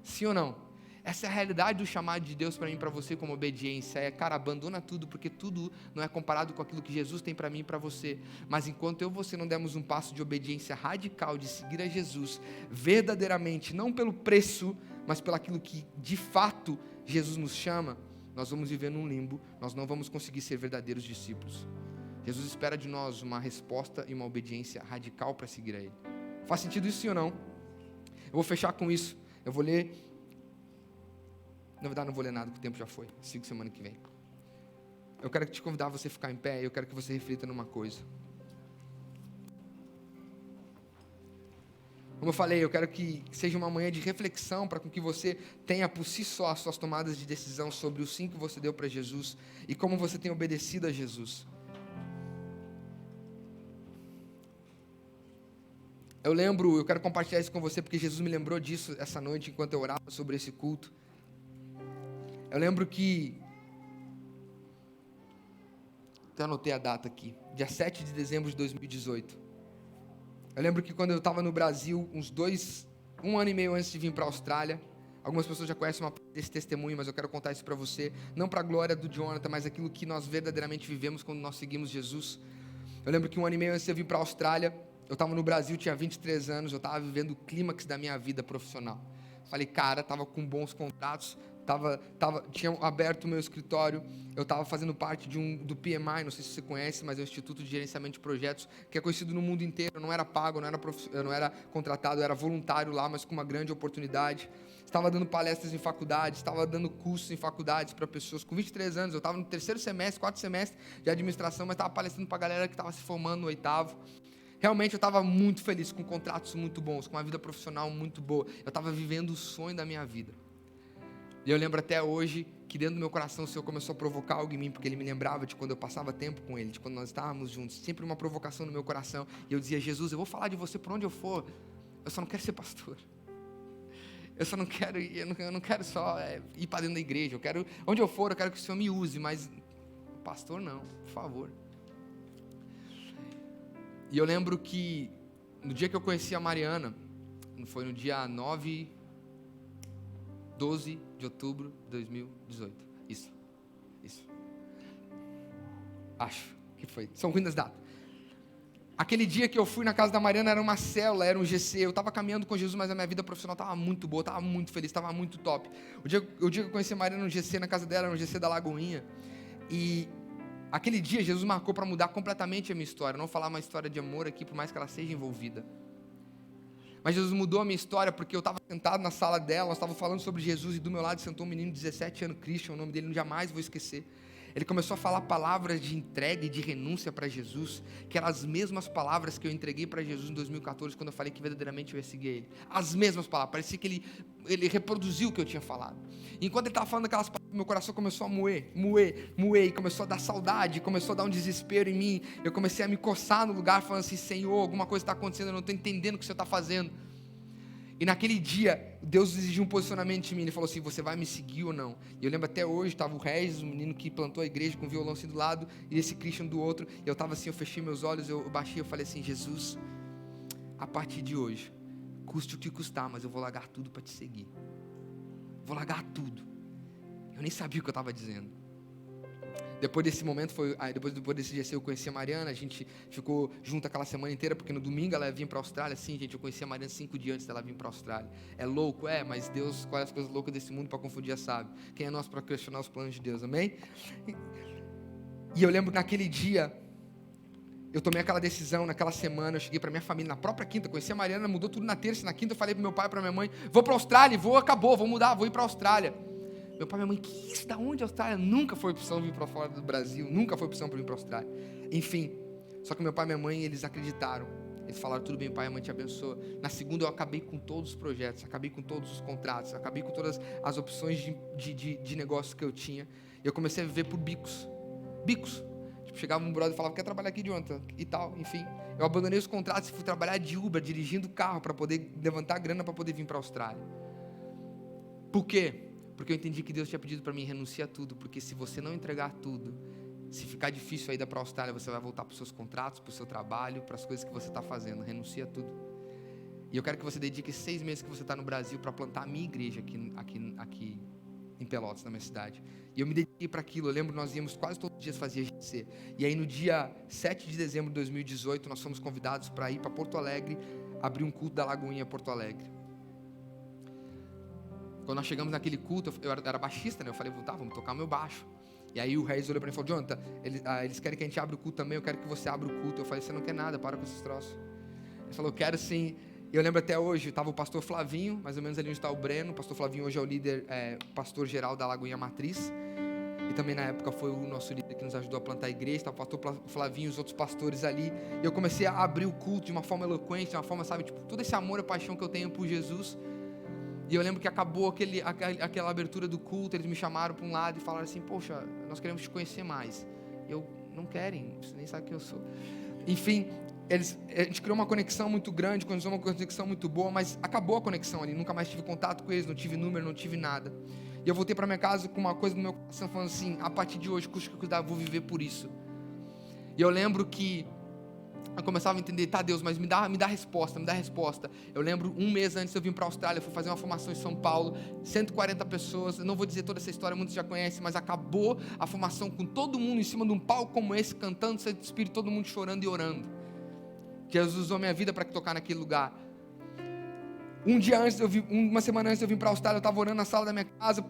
A: Sim ou não? Essa é a realidade do chamado de Deus para mim e para você como obediência. Cara, abandona tudo, porque tudo não é comparado com aquilo que Jesus tem para mim e para você. Mas enquanto eu e você não demos um passo de obediência radical, de seguir a Jesus, verdadeiramente, não pelo preço, mas pelo aquilo que de fato Jesus nos chama, nós vamos viver num limbo, nós não vamos conseguir ser verdadeiros discípulos. Jesus espera de nós uma resposta e uma obediência radical para seguir a Ele. Faz sentido isso sim ou não? Eu vou fechar com isso. Eu vou ler... Na verdade, não vou ler nada, porque o tempo já foi. Sigo semana que vem. Eu quero te convidar a você ficar em pé, eu quero que você reflita numa coisa. Como eu falei, eu quero que seja uma manhã de reflexão, para que você tenha por si só as suas tomadas de decisão sobre o sim que você deu para Jesus e como você tem obedecido a Jesus. Eu quero compartilhar isso com você, porque Jesus me lembrou disso essa noite, enquanto eu orava sobre esse culto. Eu lembro que, eu anotei a data aqui, dia 7 de dezembro de 2018. Eu lembro que quando eu estava no Brasil, um ano e meio antes de vir para a Austrália, algumas pessoas já conhecem desse testemunho, mas eu quero contar isso para você, não para a glória do Jonathan, mas aquilo que nós verdadeiramente vivemos quando nós seguimos Jesus. Eu lembro que um ano e meio antes de eu vir para a Austrália, eu estava no Brasil, tinha 23 anos, eu estava vivendo o clímax da minha vida profissional. Falei, cara, estava com bons contratos, tinha aberto o meu escritório, eu estava fazendo parte do PMI, não sei se você conhece, mas é o Instituto de Gerenciamento de Projetos, que é conhecido no mundo inteiro. Eu não era pago, eu não era contratado, eu era voluntário lá, mas com uma grande oportunidade. Estava dando palestras em faculdades, estava dando cursos em faculdades para pessoas. Com 23 anos, eu estava no 3º semestre, 4º semestre de administração, mas estava palestrando para a galera que estava se formando no 8º. Realmente eu estava muito feliz, com contratos muito bons, com uma vida profissional muito boa. Eu estava vivendo o sonho da minha vida. E eu lembro até hoje que dentro do meu coração o Senhor começou a provocar algo em mim, porque Ele me lembrava de quando eu passava tempo com Ele, de quando nós estávamos juntos, sempre uma provocação no meu coração. E eu dizia, Jesus, eu vou falar de você por onde eu for. eu só não quero ser pastor. Eu só não quero, eu não quero só ir para dentro da igreja. Onde eu for, eu quero que o Senhor me use, mas pastor não, por favor. E eu lembro que no dia que eu conheci a Mariana, foi no dia 12 de outubro de 2018. Isso. Acho que foi. São ruins das datas. Aquele dia que eu fui na casa da Mariana era uma célula, era um GC. Eu estava caminhando com Jesus, mas a minha vida profissional estava muito boa, estava muito feliz, estava muito top. O dia que eu conheci a Mariana no GC, na casa dela, era um GC da Lagoinha. E aquele dia Jesus marcou para mudar completamente a minha história. Não falar uma história de amor aqui, por mais que ela seja envolvida. Mas Jesus mudou a minha história porque eu estava sentado na sala dela, nós estávamos falando sobre Jesus e do meu lado sentou um menino de 17 anos, Christian, o nome dele eu jamais vou esquecer. Ele começou a falar palavras de entrega e de renúncia para Jesus, que eram as mesmas palavras que eu entreguei para Jesus em 2014, quando eu falei que verdadeiramente eu ia seguir Ele. As mesmas palavras, parecia que ele reproduziu o que eu tinha falado. E enquanto ele estava falando aquelas palavras, meu coração começou a moer, e começou a dar saudade, começou a dar um desespero em mim. Eu comecei a me coçar no lugar, falando assim: Senhor, alguma coisa está acontecendo, eu não estou entendendo o que o Senhor está fazendo. E naquele dia, Deus exigiu um posicionamento de mim. Ele falou assim: você vai me seguir ou não? E eu lembro até hoje, estava o Regis, o menino que plantou a igreja, com o violão assim do lado, e esse Christian do outro. E eu estava assim, eu fechei meus olhos, eu baixei, eu falei assim: Jesus, a partir de hoje, custe o que custar, mas eu vou largar tudo para te seguir. Vou largar tudo. Eu nem sabia o que eu estava dizendo. Depois desse momento, depois desse GC, eu conheci a Mariana, a gente ficou junto aquela semana inteira, porque no domingo ela ia vir para a Austrália. Sim, gente, eu conheci a Mariana 5 dias antes dela vir para a Austrália. É louco? É, mas Deus escolhe as coisas loucas desse mundo para confundir a sábio. Quem é nós para questionar os planos de Deus, amém? E eu lembro que naquele dia, eu tomei aquela decisão, naquela semana, eu cheguei para minha família, na própria quinta, conheci a Mariana, mudou tudo na terça, na quinta eu falei para meu pai e para minha mãe: vou para a Austrália, acabou, vou mudar, vou ir para a Austrália. Meu pai e minha mãe: que isso, da onde a Austrália? Nunca foi opção vir para fora do Brasil, nunca foi opção para vir para a Austrália. Enfim, só que meu pai e minha mãe, eles acreditaram. Eles falaram: tudo bem, pai, a mãe te abençoa. Na segunda eu acabei com todos os projetos, acabei com todos os contratos, acabei com todas as opções de negócio que eu tinha. E eu comecei a viver por bicos. Tipo, chegava um brother e falava: quer trabalhar aqui de ontem? E tal, enfim. Eu abandonei os contratos e fui trabalhar de Uber, dirigindo carro, para poder levantar grana para poder vir para a Austrália. Por quê? Porque eu entendi que Deus tinha pedido para mim: renunciar a tudo, porque se você não entregar tudo, se ficar difícil a ida para a Austrália, você vai voltar para os seus contratos, para o seu trabalho, para as coisas que você está fazendo. Renuncia a tudo. E eu quero que você dedique 6 meses que você está no Brasil para plantar a minha igreja aqui em Pelotas, na minha cidade. E eu me dediquei para aquilo. Eu lembro que nós íamos quase todos os dias fazer GC. E aí no dia 7 de dezembro de 2018, nós fomos convidados para ir para Porto Alegre, abrir um culto da Lagoinha Porto Alegre. Quando nós chegamos naquele culto, eu era baixista, né? Eu falei: tá, vamos tocar o meu baixo. E aí o Reis olhou para mim e falou: Jonathan, eles querem que a gente abra o culto também, eu quero que você abra o culto. Eu falei: você não quer nada, para com esses troços. Ele falou: eu quero sim. E eu lembro até hoje, estava o pastor Flavinho, mais ou menos ali onde está o Breno. O pastor Flavinho hoje é o líder, pastor geral da Lagoinha Matriz. E também na época foi o nosso líder que nos ajudou a plantar a igreja. Estava o pastor Flavinho e os outros pastores ali. E eu comecei a abrir o culto de uma forma eloquente, de uma forma, sabe, tipo, todo esse amor e paixão que eu tenho por Jesus. E eu lembro que acabou aquela abertura do culto, eles me chamaram para um lado e falaram assim: poxa, nós queremos te conhecer mais. Eu: não querem, você nem sabe quem eu sou. Enfim, a gente criou uma conexão muito grande, uma conexão muito boa, mas acabou a conexão ali, nunca mais tive contato com eles, não tive número, não tive nada. E eu voltei para minha casa com uma coisa no meu coração, falando assim: a partir de hoje, custa que cuidar, vou viver por isso. E eu lembro que eu começava a entender: tá, Deus, mas me dá resposta. Eu lembro, 1 mês antes de eu vir para a Austrália, eu fui fazer uma formação em São Paulo, 140 pessoas, eu não vou dizer toda essa história, muitos já conhecem, mas acabou a formação com todo mundo em cima de um palco como esse, cantando, Santo Espírito, todo mundo chorando e orando. Jesus usou minha vida para tocar naquele lugar. Uma semana antes de eu vir para a Austrália, eu estava orando na sala da minha casa,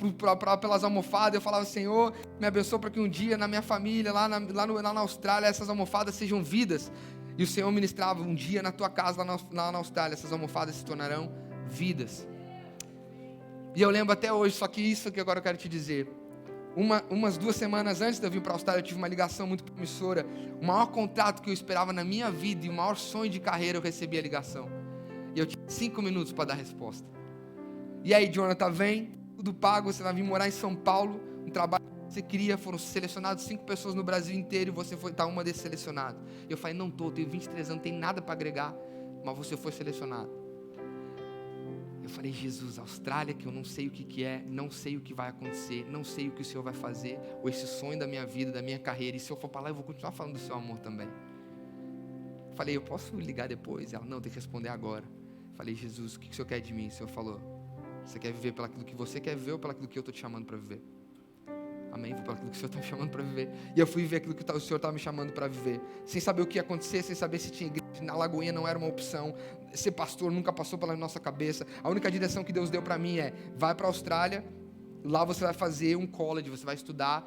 A: pelas almofadas. Eu falava: Senhor, me abençoa para que um dia na minha família, lá na Austrália, essas almofadas sejam vidas. E o Senhor ministrava: um dia na tua casa, lá na Austrália, essas almofadas se tornarão vidas. E eu lembro até hoje, só que isso que agora eu quero te dizer. Umas 2 semanas antes de eu vir para a Austrália, eu tive uma ligação muito promissora. O maior contrato que eu esperava na minha vida e o maior sonho de carreira, eu recebi a ligação. E eu tinha 5 minutos para dar resposta. E aí, Jonathan, vem, tudo pago, você vai vir morar em São Paulo, um trabalho que você queria, foram selecionados 5 pessoas no Brasil inteiro e você foi uma desses selecionados. E eu falei: não estou, tenho 23 anos, não tenho nada para agregar, mas você foi selecionado. falei, Jesus, Austrália, que eu não sei o que é, não sei o que vai acontecer, não sei o que o Senhor vai fazer, ou esse sonho da minha vida, da minha carreira, e se eu for para lá eu vou continuar falando do seu amor também. Falei, eu posso ligar depois? Ela, não, tem que responder agora. Falei, Jesus, o que o Senhor quer de mim? O Senhor falou, você quer viver pelaquilo que você quer viver ou pelaquilo que eu estou te chamando para viver? Amém, vou pelaquilo que o Senhor está me chamando para viver. E eu fui viver aquilo que o Senhor estava me chamando para viver, sem saber o que ia acontecer, sem saber se tinha igreja. Na Lagoinha não era uma opção, ser pastor nunca passou pela nossa cabeça. A única direção que Deus deu para mim é, vai para a Austrália, lá você vai fazer um college, você vai estudar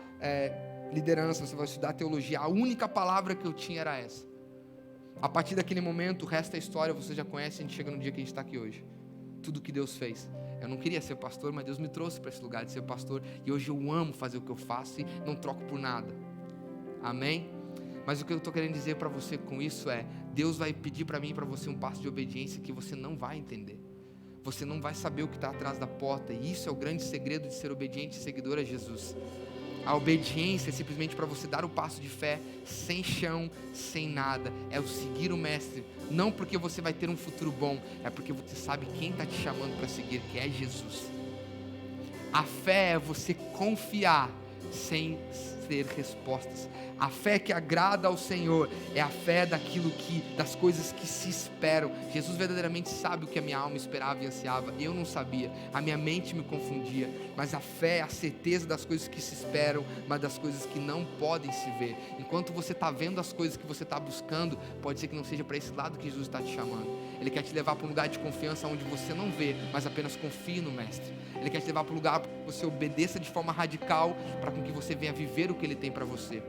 A: liderança, você vai estudar teologia. A única palavra que eu tinha era essa. A partir daquele momento, o resto da história você já conhece, a gente chega no dia que a gente está aqui hoje. Tudo que Deus fez. Eu não queria ser pastor, mas Deus me trouxe para esse lugar de ser pastor, e hoje eu amo fazer o que eu faço e não troco por nada. Amém? Mas o que eu estou querendo dizer para você com isso é, Deus vai pedir para mim e para você um passo de obediência que você não vai entender. Você não vai saber o que está atrás da porta, e isso é o grande segredo de ser obediente e seguidor a Jesus. A obediência é simplesmente para você dar o passo de fé, sem chão, sem nada. É o seguir o mestre, não porque você vai ter um futuro bom, é porque você sabe quem está te chamando para seguir, que é Jesus. A fé é você confiar sem ter respostas. A fé que agrada ao Senhor é a fé das coisas que se esperam. Jesus verdadeiramente sabe o que a minha alma esperava e ansiava. Eu não sabia, a minha mente me confundia. Mas a fé é a certeza das coisas que se esperam, mas das coisas que não podem se ver. Enquanto você está vendo as coisas que você está buscando, pode ser que não seja para esse lado que Jesus está te chamando. Ele quer te levar para um lugar de confiança onde você não vê, mas apenas confie no Mestre. Ele quer te levar para um lugar para que você obedeça de forma radical, para que você venha viver o que Ele tem para você.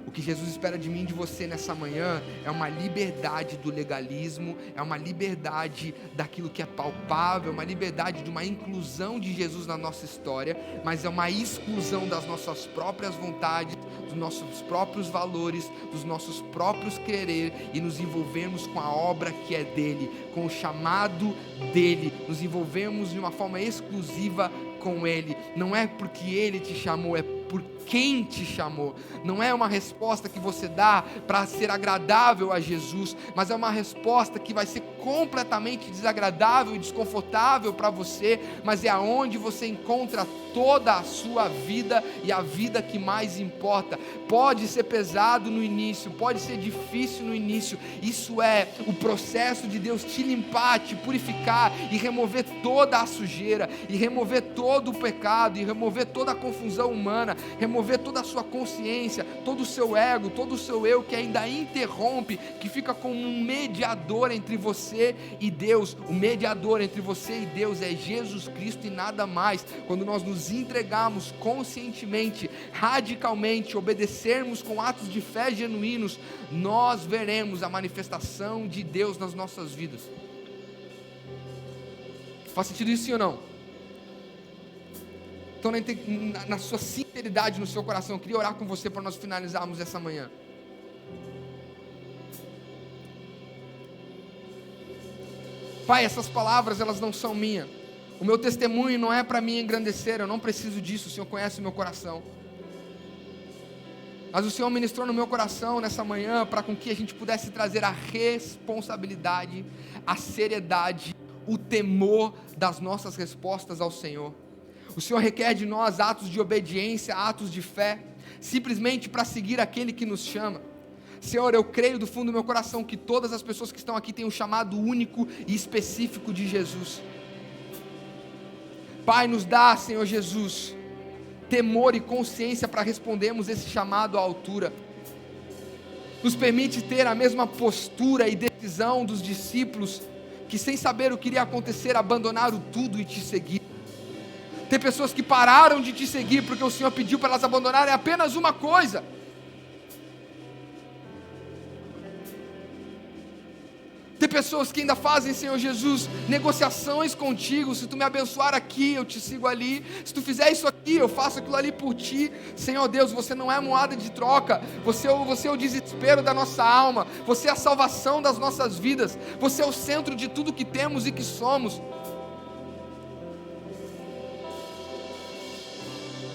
A: O que Jesus espera de mim e de você nessa manhã é uma liberdade do legalismo, é uma liberdade daquilo que é palpável, é uma liberdade de uma inclusão de Jesus na nossa história, mas é uma exclusão das nossas próprias vontades, dos nossos próprios valores, dos nossos próprios querer, e nos envolvermos com a obra que é dele, com o chamado dele, nos envolvemos de uma forma exclusiva com ele. Não é porque ele te chamou, é por quem te chamou. Não é uma resposta que você dá para ser agradável a Jesus, mas é uma resposta que vai ser completamente desagradável e desconfortável para você, mas é aonde você encontra toda a sua vida e a vida que mais importa. Pode ser pesado no início, pode ser difícil no início, isso é o processo de Deus te limpar, te purificar e remover toda a sujeira, e remover todo o pecado, e remover toda a confusão humana, remover toda a sua consciência, todo o seu ego, todo o seu eu que ainda interrompe, que fica como um mediador entre você e Deus. O mediador entre você e Deus é Jesus Cristo e nada mais. Quando nós nos entregarmos conscientemente, radicalmente, obedecermos com atos de fé genuínos, nós veremos a manifestação de Deus nas nossas vidas. Faz sentido isso, sim ou não? Então, na sua sinceridade, no seu coração, eu queria orar com você para nós finalizarmos essa manhã. Pai, essas palavras, elas não são minhas. O meu testemunho não é para mim engrandecer, eu não preciso disso, o Senhor conhece o meu coração. Mas o Senhor ministrou no meu coração nessa manhã para com que a gente pudesse trazer a responsabilidade, a seriedade, o temor das nossas respostas ao Senhor. O Senhor requer de nós atos de obediência, atos de fé, simplesmente para seguir aquele que nos chama. Senhor, eu creio do fundo do meu coração que todas as pessoas que estão aqui têm um chamado único e específico de Jesus. Pai, nos dá, Senhor Jesus, temor e consciência para respondermos esse chamado à altura. Nos permite ter a mesma postura e decisão dos discípulos, que sem saber o que iria acontecer, abandonaram tudo e te seguiram. Tem pessoas que pararam de te seguir porque o Senhor pediu para elas abandonarem apenas uma coisa. Tem pessoas que ainda fazem, Senhor Jesus, negociações contigo. Se tu me abençoar aqui, eu te sigo ali. Se tu fizer isso aqui, eu faço aquilo ali por ti. Senhor Deus, você não é moeda de troca. Você é o desespero da nossa alma. Você é a salvação das nossas vidas. Você é o centro de tudo que temos e que somos.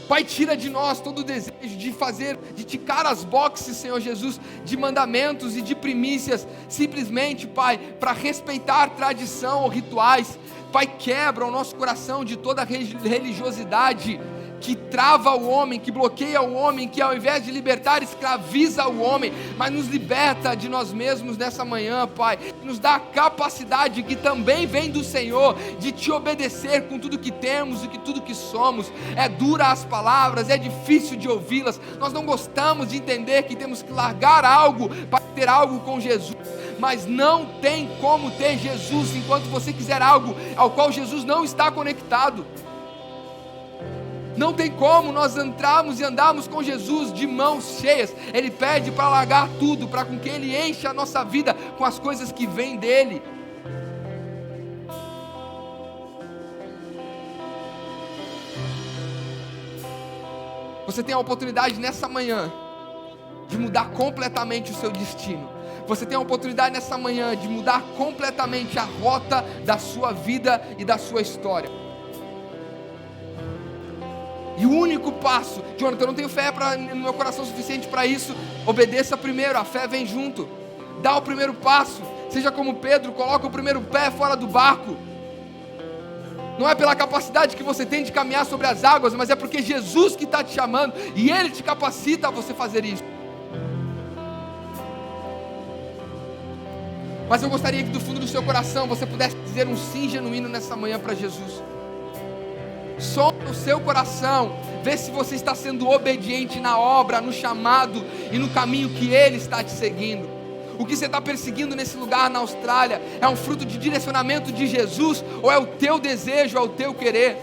A: Pai, tira de nós todo o desejo de ticar as boxes, Senhor Jesus, de mandamentos e de primícias, simplesmente, Pai, para respeitar tradição ou rituais. Pai, quebra o nosso coração de toda religiosidade que trava o homem, que bloqueia o homem, que ao invés de libertar, escraviza o homem, mas nos liberta de nós mesmos nessa manhã, Pai. Nos dá a capacidade que também vem do Senhor, de te obedecer com tudo que temos e com tudo que somos. É dura as palavras, é difícil de ouvi-las, nós não gostamos de entender que temos que largar algo para ter algo com Jesus, mas não tem como ter Jesus enquanto você quiser algo ao qual Jesus não está conectado. Não tem como nós entrarmos e andarmos com Jesus de mãos cheias. Ele pede para largar tudo, para com que Ele encha a nossa vida com as coisas que vêm dEle. Você tem a oportunidade nessa manhã de mudar completamente o seu destino. Você tem a oportunidade nessa manhã de mudar completamente a rota da sua vida e da sua história. E o único passo, Jonathan, eu não tenho fé no meu coração suficiente para isso. Obedeça primeiro, a fé vem junto. Dá o primeiro passo, seja como Pedro, coloca o primeiro pé fora do barco. Não é pela capacidade que você tem de caminhar sobre as águas, mas é porque Jesus que está te chamando e Ele te capacita a você fazer isso. Mas eu gostaria que do fundo do seu coração você pudesse dizer um sim genuíno nessa manhã para Jesus. Sonda o seu coração, vê se você está sendo obediente na obra, no chamado e no caminho que Ele está te seguindo. O que você está perseguindo nesse lugar na Austrália é um fruto de direcionamento de Jesus ou é o teu desejo, é o teu querer?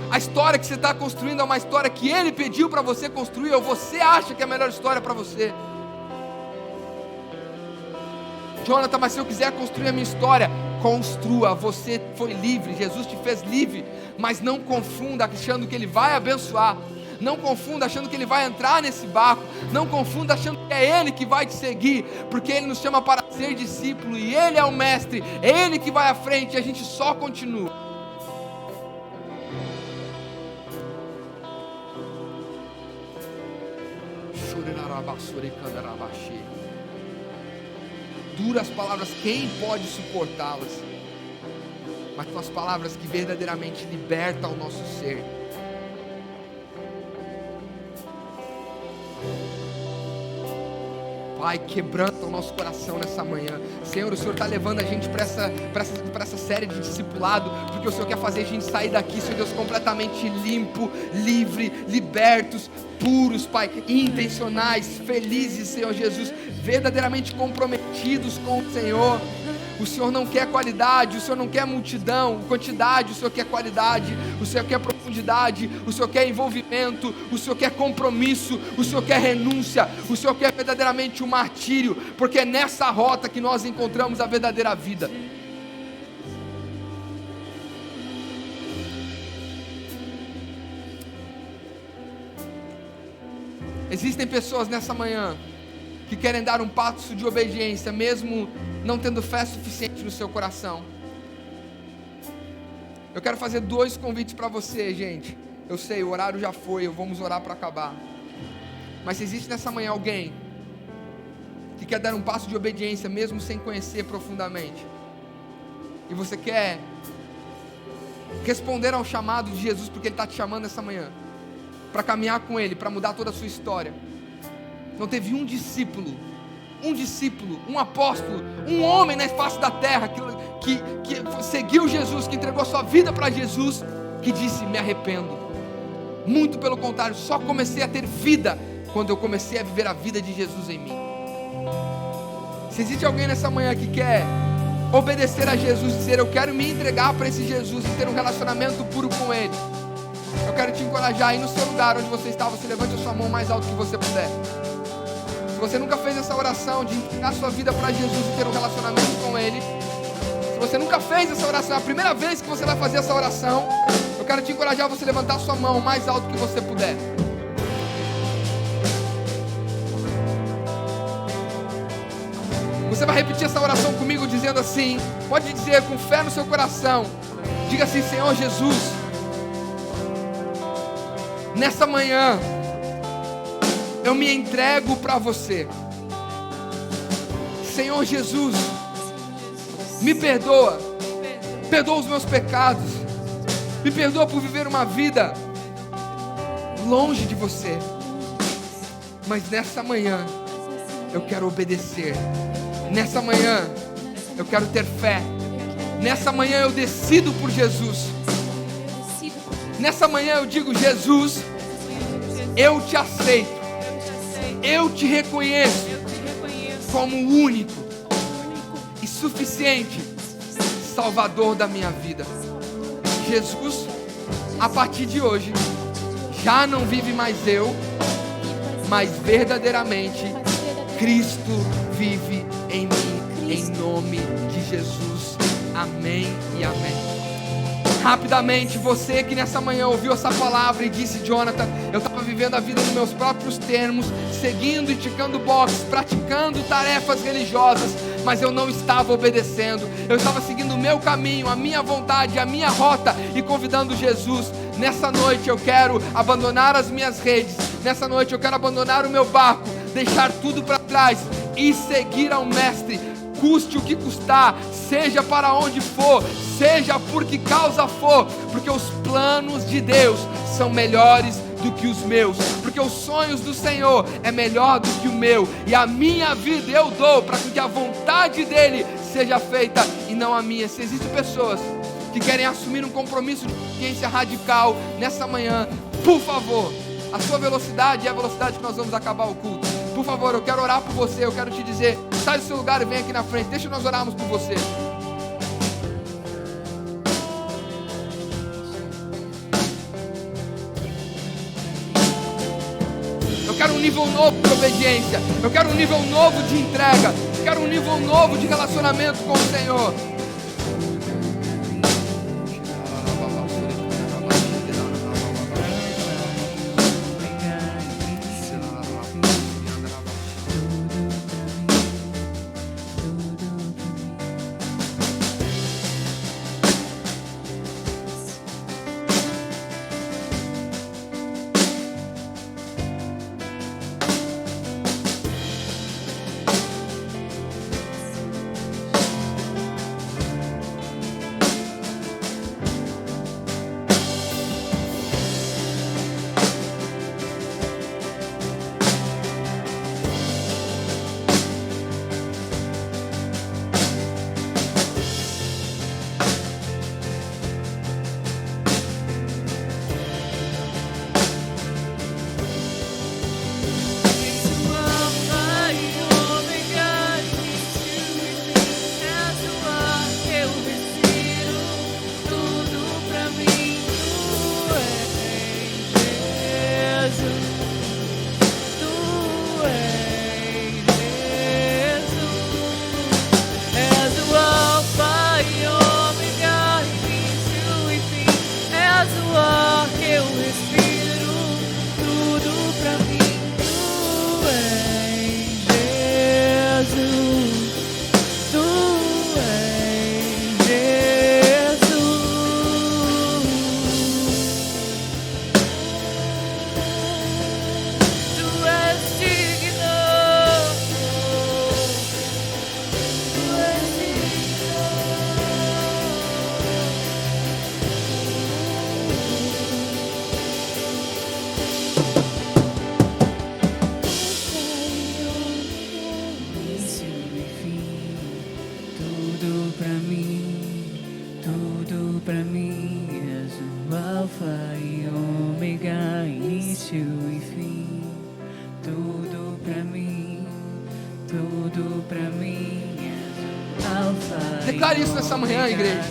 A: A história que você está construindo é uma história que Ele pediu para você construir ou você acha que é a melhor história para você? Jonathan, mas se eu quiser construir a minha história, construa, você foi livre, Jesus te fez livre, mas não confunda achando que Ele vai abençoar, não confunda achando que Ele vai entrar nesse barco, não confunda achando que é Ele que vai te seguir, porque Ele nos chama para ser discípulo, e Ele é o mestre, é Ele que vai à frente, e a gente só continua. Duras palavras, quem pode suportá-las? Mas são as palavras que verdadeiramente libertam o nosso ser. Pai, quebranta o nosso coração nessa manhã. Senhor, o Senhor está levando a gente para essa série de discipulado, porque o Senhor quer fazer a gente sair daqui, Senhor Deus, completamente limpo, livre, libertos, puros, Pai, intencionais, felizes, Senhor Jesus, verdadeiramente comprometidos com o Senhor. O Senhor não quer qualidade, o Senhor não quer multidão, quantidade, o Senhor quer qualidade, o Senhor quer profundidade, o Senhor quer envolvimento, o Senhor quer compromisso, o Senhor quer renúncia, o Senhor quer verdadeiramente um martírio, porque é nessa rota que nós encontramos a verdadeira vida. Existem pessoas nessa manhã que querem dar um passo de obediência, mesmo não tendo fé suficiente no seu coração. Eu quero fazer 2 convites para você, gente. Eu sei, o horário já foi, vamos orar para acabar. Mas se existe nessa manhã alguém que quer dar um passo de obediência, mesmo sem conhecer profundamente, e você quer responder ao chamado de Jesus, porque Ele está te chamando nessa manhã, para caminhar com Ele, para mudar toda a sua história. Não teve um discípulo, um apóstolo, um homem na face da terra que seguiu Jesus, que entregou sua vida para Jesus, que disse: me arrependo. Muito pelo contrário, só comecei a ter vida quando eu comecei a viver a vida de Jesus em mim. Se existe alguém nessa manhã que quer obedecer a Jesus, dizer: eu quero me entregar para esse Jesus e ter um relacionamento puro com Ele, eu quero te encorajar aí no seu lugar onde você está, você levante a sua mão mais alto que você puder. Se você nunca fez essa oração de entregar sua vida para Jesus e ter um relacionamento com Ele, se você nunca fez essa oração, é a primeira vez que você vai fazer essa oração, eu quero te encorajar a você levantar a sua mão o mais alto que você puder. Você vai repetir essa oração comigo dizendo assim, pode dizer com fé no seu coração, diga assim: Senhor Jesus, nessa manhã eu me entrego para você. Senhor Jesus, me perdoa perdoa os meus pecados, me perdoa por viver uma vida longe de você, mas nessa manhã eu quero obedecer, nessa manhã eu quero ter fé, nessa manhã eu decido por Jesus, nessa manhã eu digo: Jesus, eu te aceito, eu te reconheço como o único e suficiente Salvador da minha vida. Jesus, a partir de hoje, já não vive mais eu, mas verdadeiramente Cristo vive em mim, em nome de Jesus. Amém e amém. Rapidamente, você que nessa manhã ouviu essa palavra e disse: Jonathan, eu estava vivendo a vida nos meus próprios termos, seguindo e ticando box, praticando tarefas religiosas, mas eu não estava obedecendo, eu estava seguindo o meu caminho, a minha vontade, a minha rota, e convidando Jesus. Nessa noite eu quero abandonar as minhas redes, nessa noite eu quero abandonar o meu barco, deixar tudo para trás e seguir ao Mestre, custe o que custar, seja para onde for, seja por que causa for, porque os planos de Deus são melhores do que os meus, porque os sonhos do Senhor é melhor do que o meu, e a minha vida eu dou para que a vontade dEle seja feita e não a minha. Se existem pessoas que querem assumir um compromisso de obediência radical nessa manhã, por favor, a sua velocidade é a velocidade que nós vamos acabar o culto. Por favor, eu quero orar por você, eu quero te dizer: sai do seu lugar e vem aqui na frente, deixa nós orarmos por você. Eu quero um nível novo de obediência, eu quero um nível novo de entrega, eu quero um nível novo de relacionamento com o Senhor. Declare isso nessa manhã, igreja.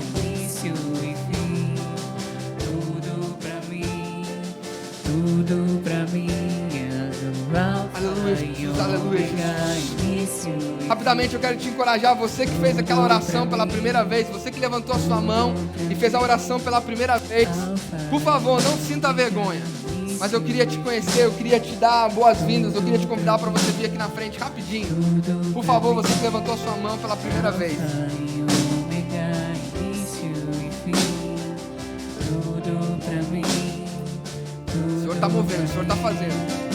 A: Aleluia, Jesus, aleluia, Jesus. Rapidamente eu quero te encorajar, você que fez aquela oração pela primeira vez, você que levantou a sua mão e fez a oração pela primeira vez, por favor, não sinta vergonha. Mas eu queria te conhecer, eu queria te dar boas-vindas, eu queria te convidar para você vir aqui na frente rapidinho. Por favor, você que levantou a sua mão pela primeira vez. O Senhor está movendo, o Senhor está fazendo.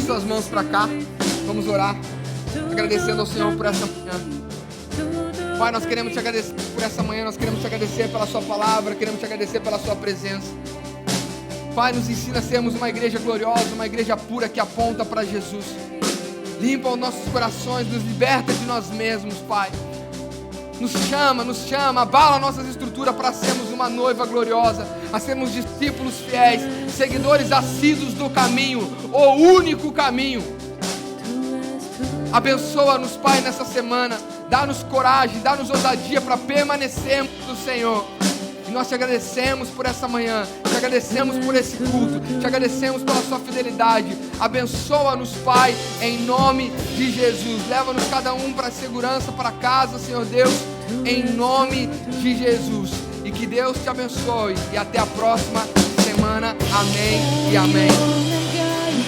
A: suas mãos para cá. Vamos orar, agradecendo ao Senhor por essa manhã. Pai, nós queremos te agradecer por essa manhã, nós queremos te agradecer pela sua palavra, queremos te agradecer pela sua presença. Pai, nos ensina a sermos uma igreja gloriosa, uma igreja pura que aponta para Jesus. Limpa os nossos corações, nos liberta de nós mesmos, Pai. Nos chama, abala nossas estruturas para sermos uma noiva gloriosa, a sermos discípulos fiéis, seguidores assíduos do caminho, o único caminho. Abençoa-nos, Pai, nessa semana. Dá-nos coragem, dá-nos ousadia para permanecermos no Senhor. E nós te agradecemos por essa manhã, te agradecemos por esse culto, te agradecemos pela sua fidelidade. Abençoa-nos, Pai, em nome de Jesus. Leva-nos cada um para a segurança, para casa, Senhor Deus, em nome de Jesus. E que Deus te abençoe. E até a próxima semana. Amém e amém.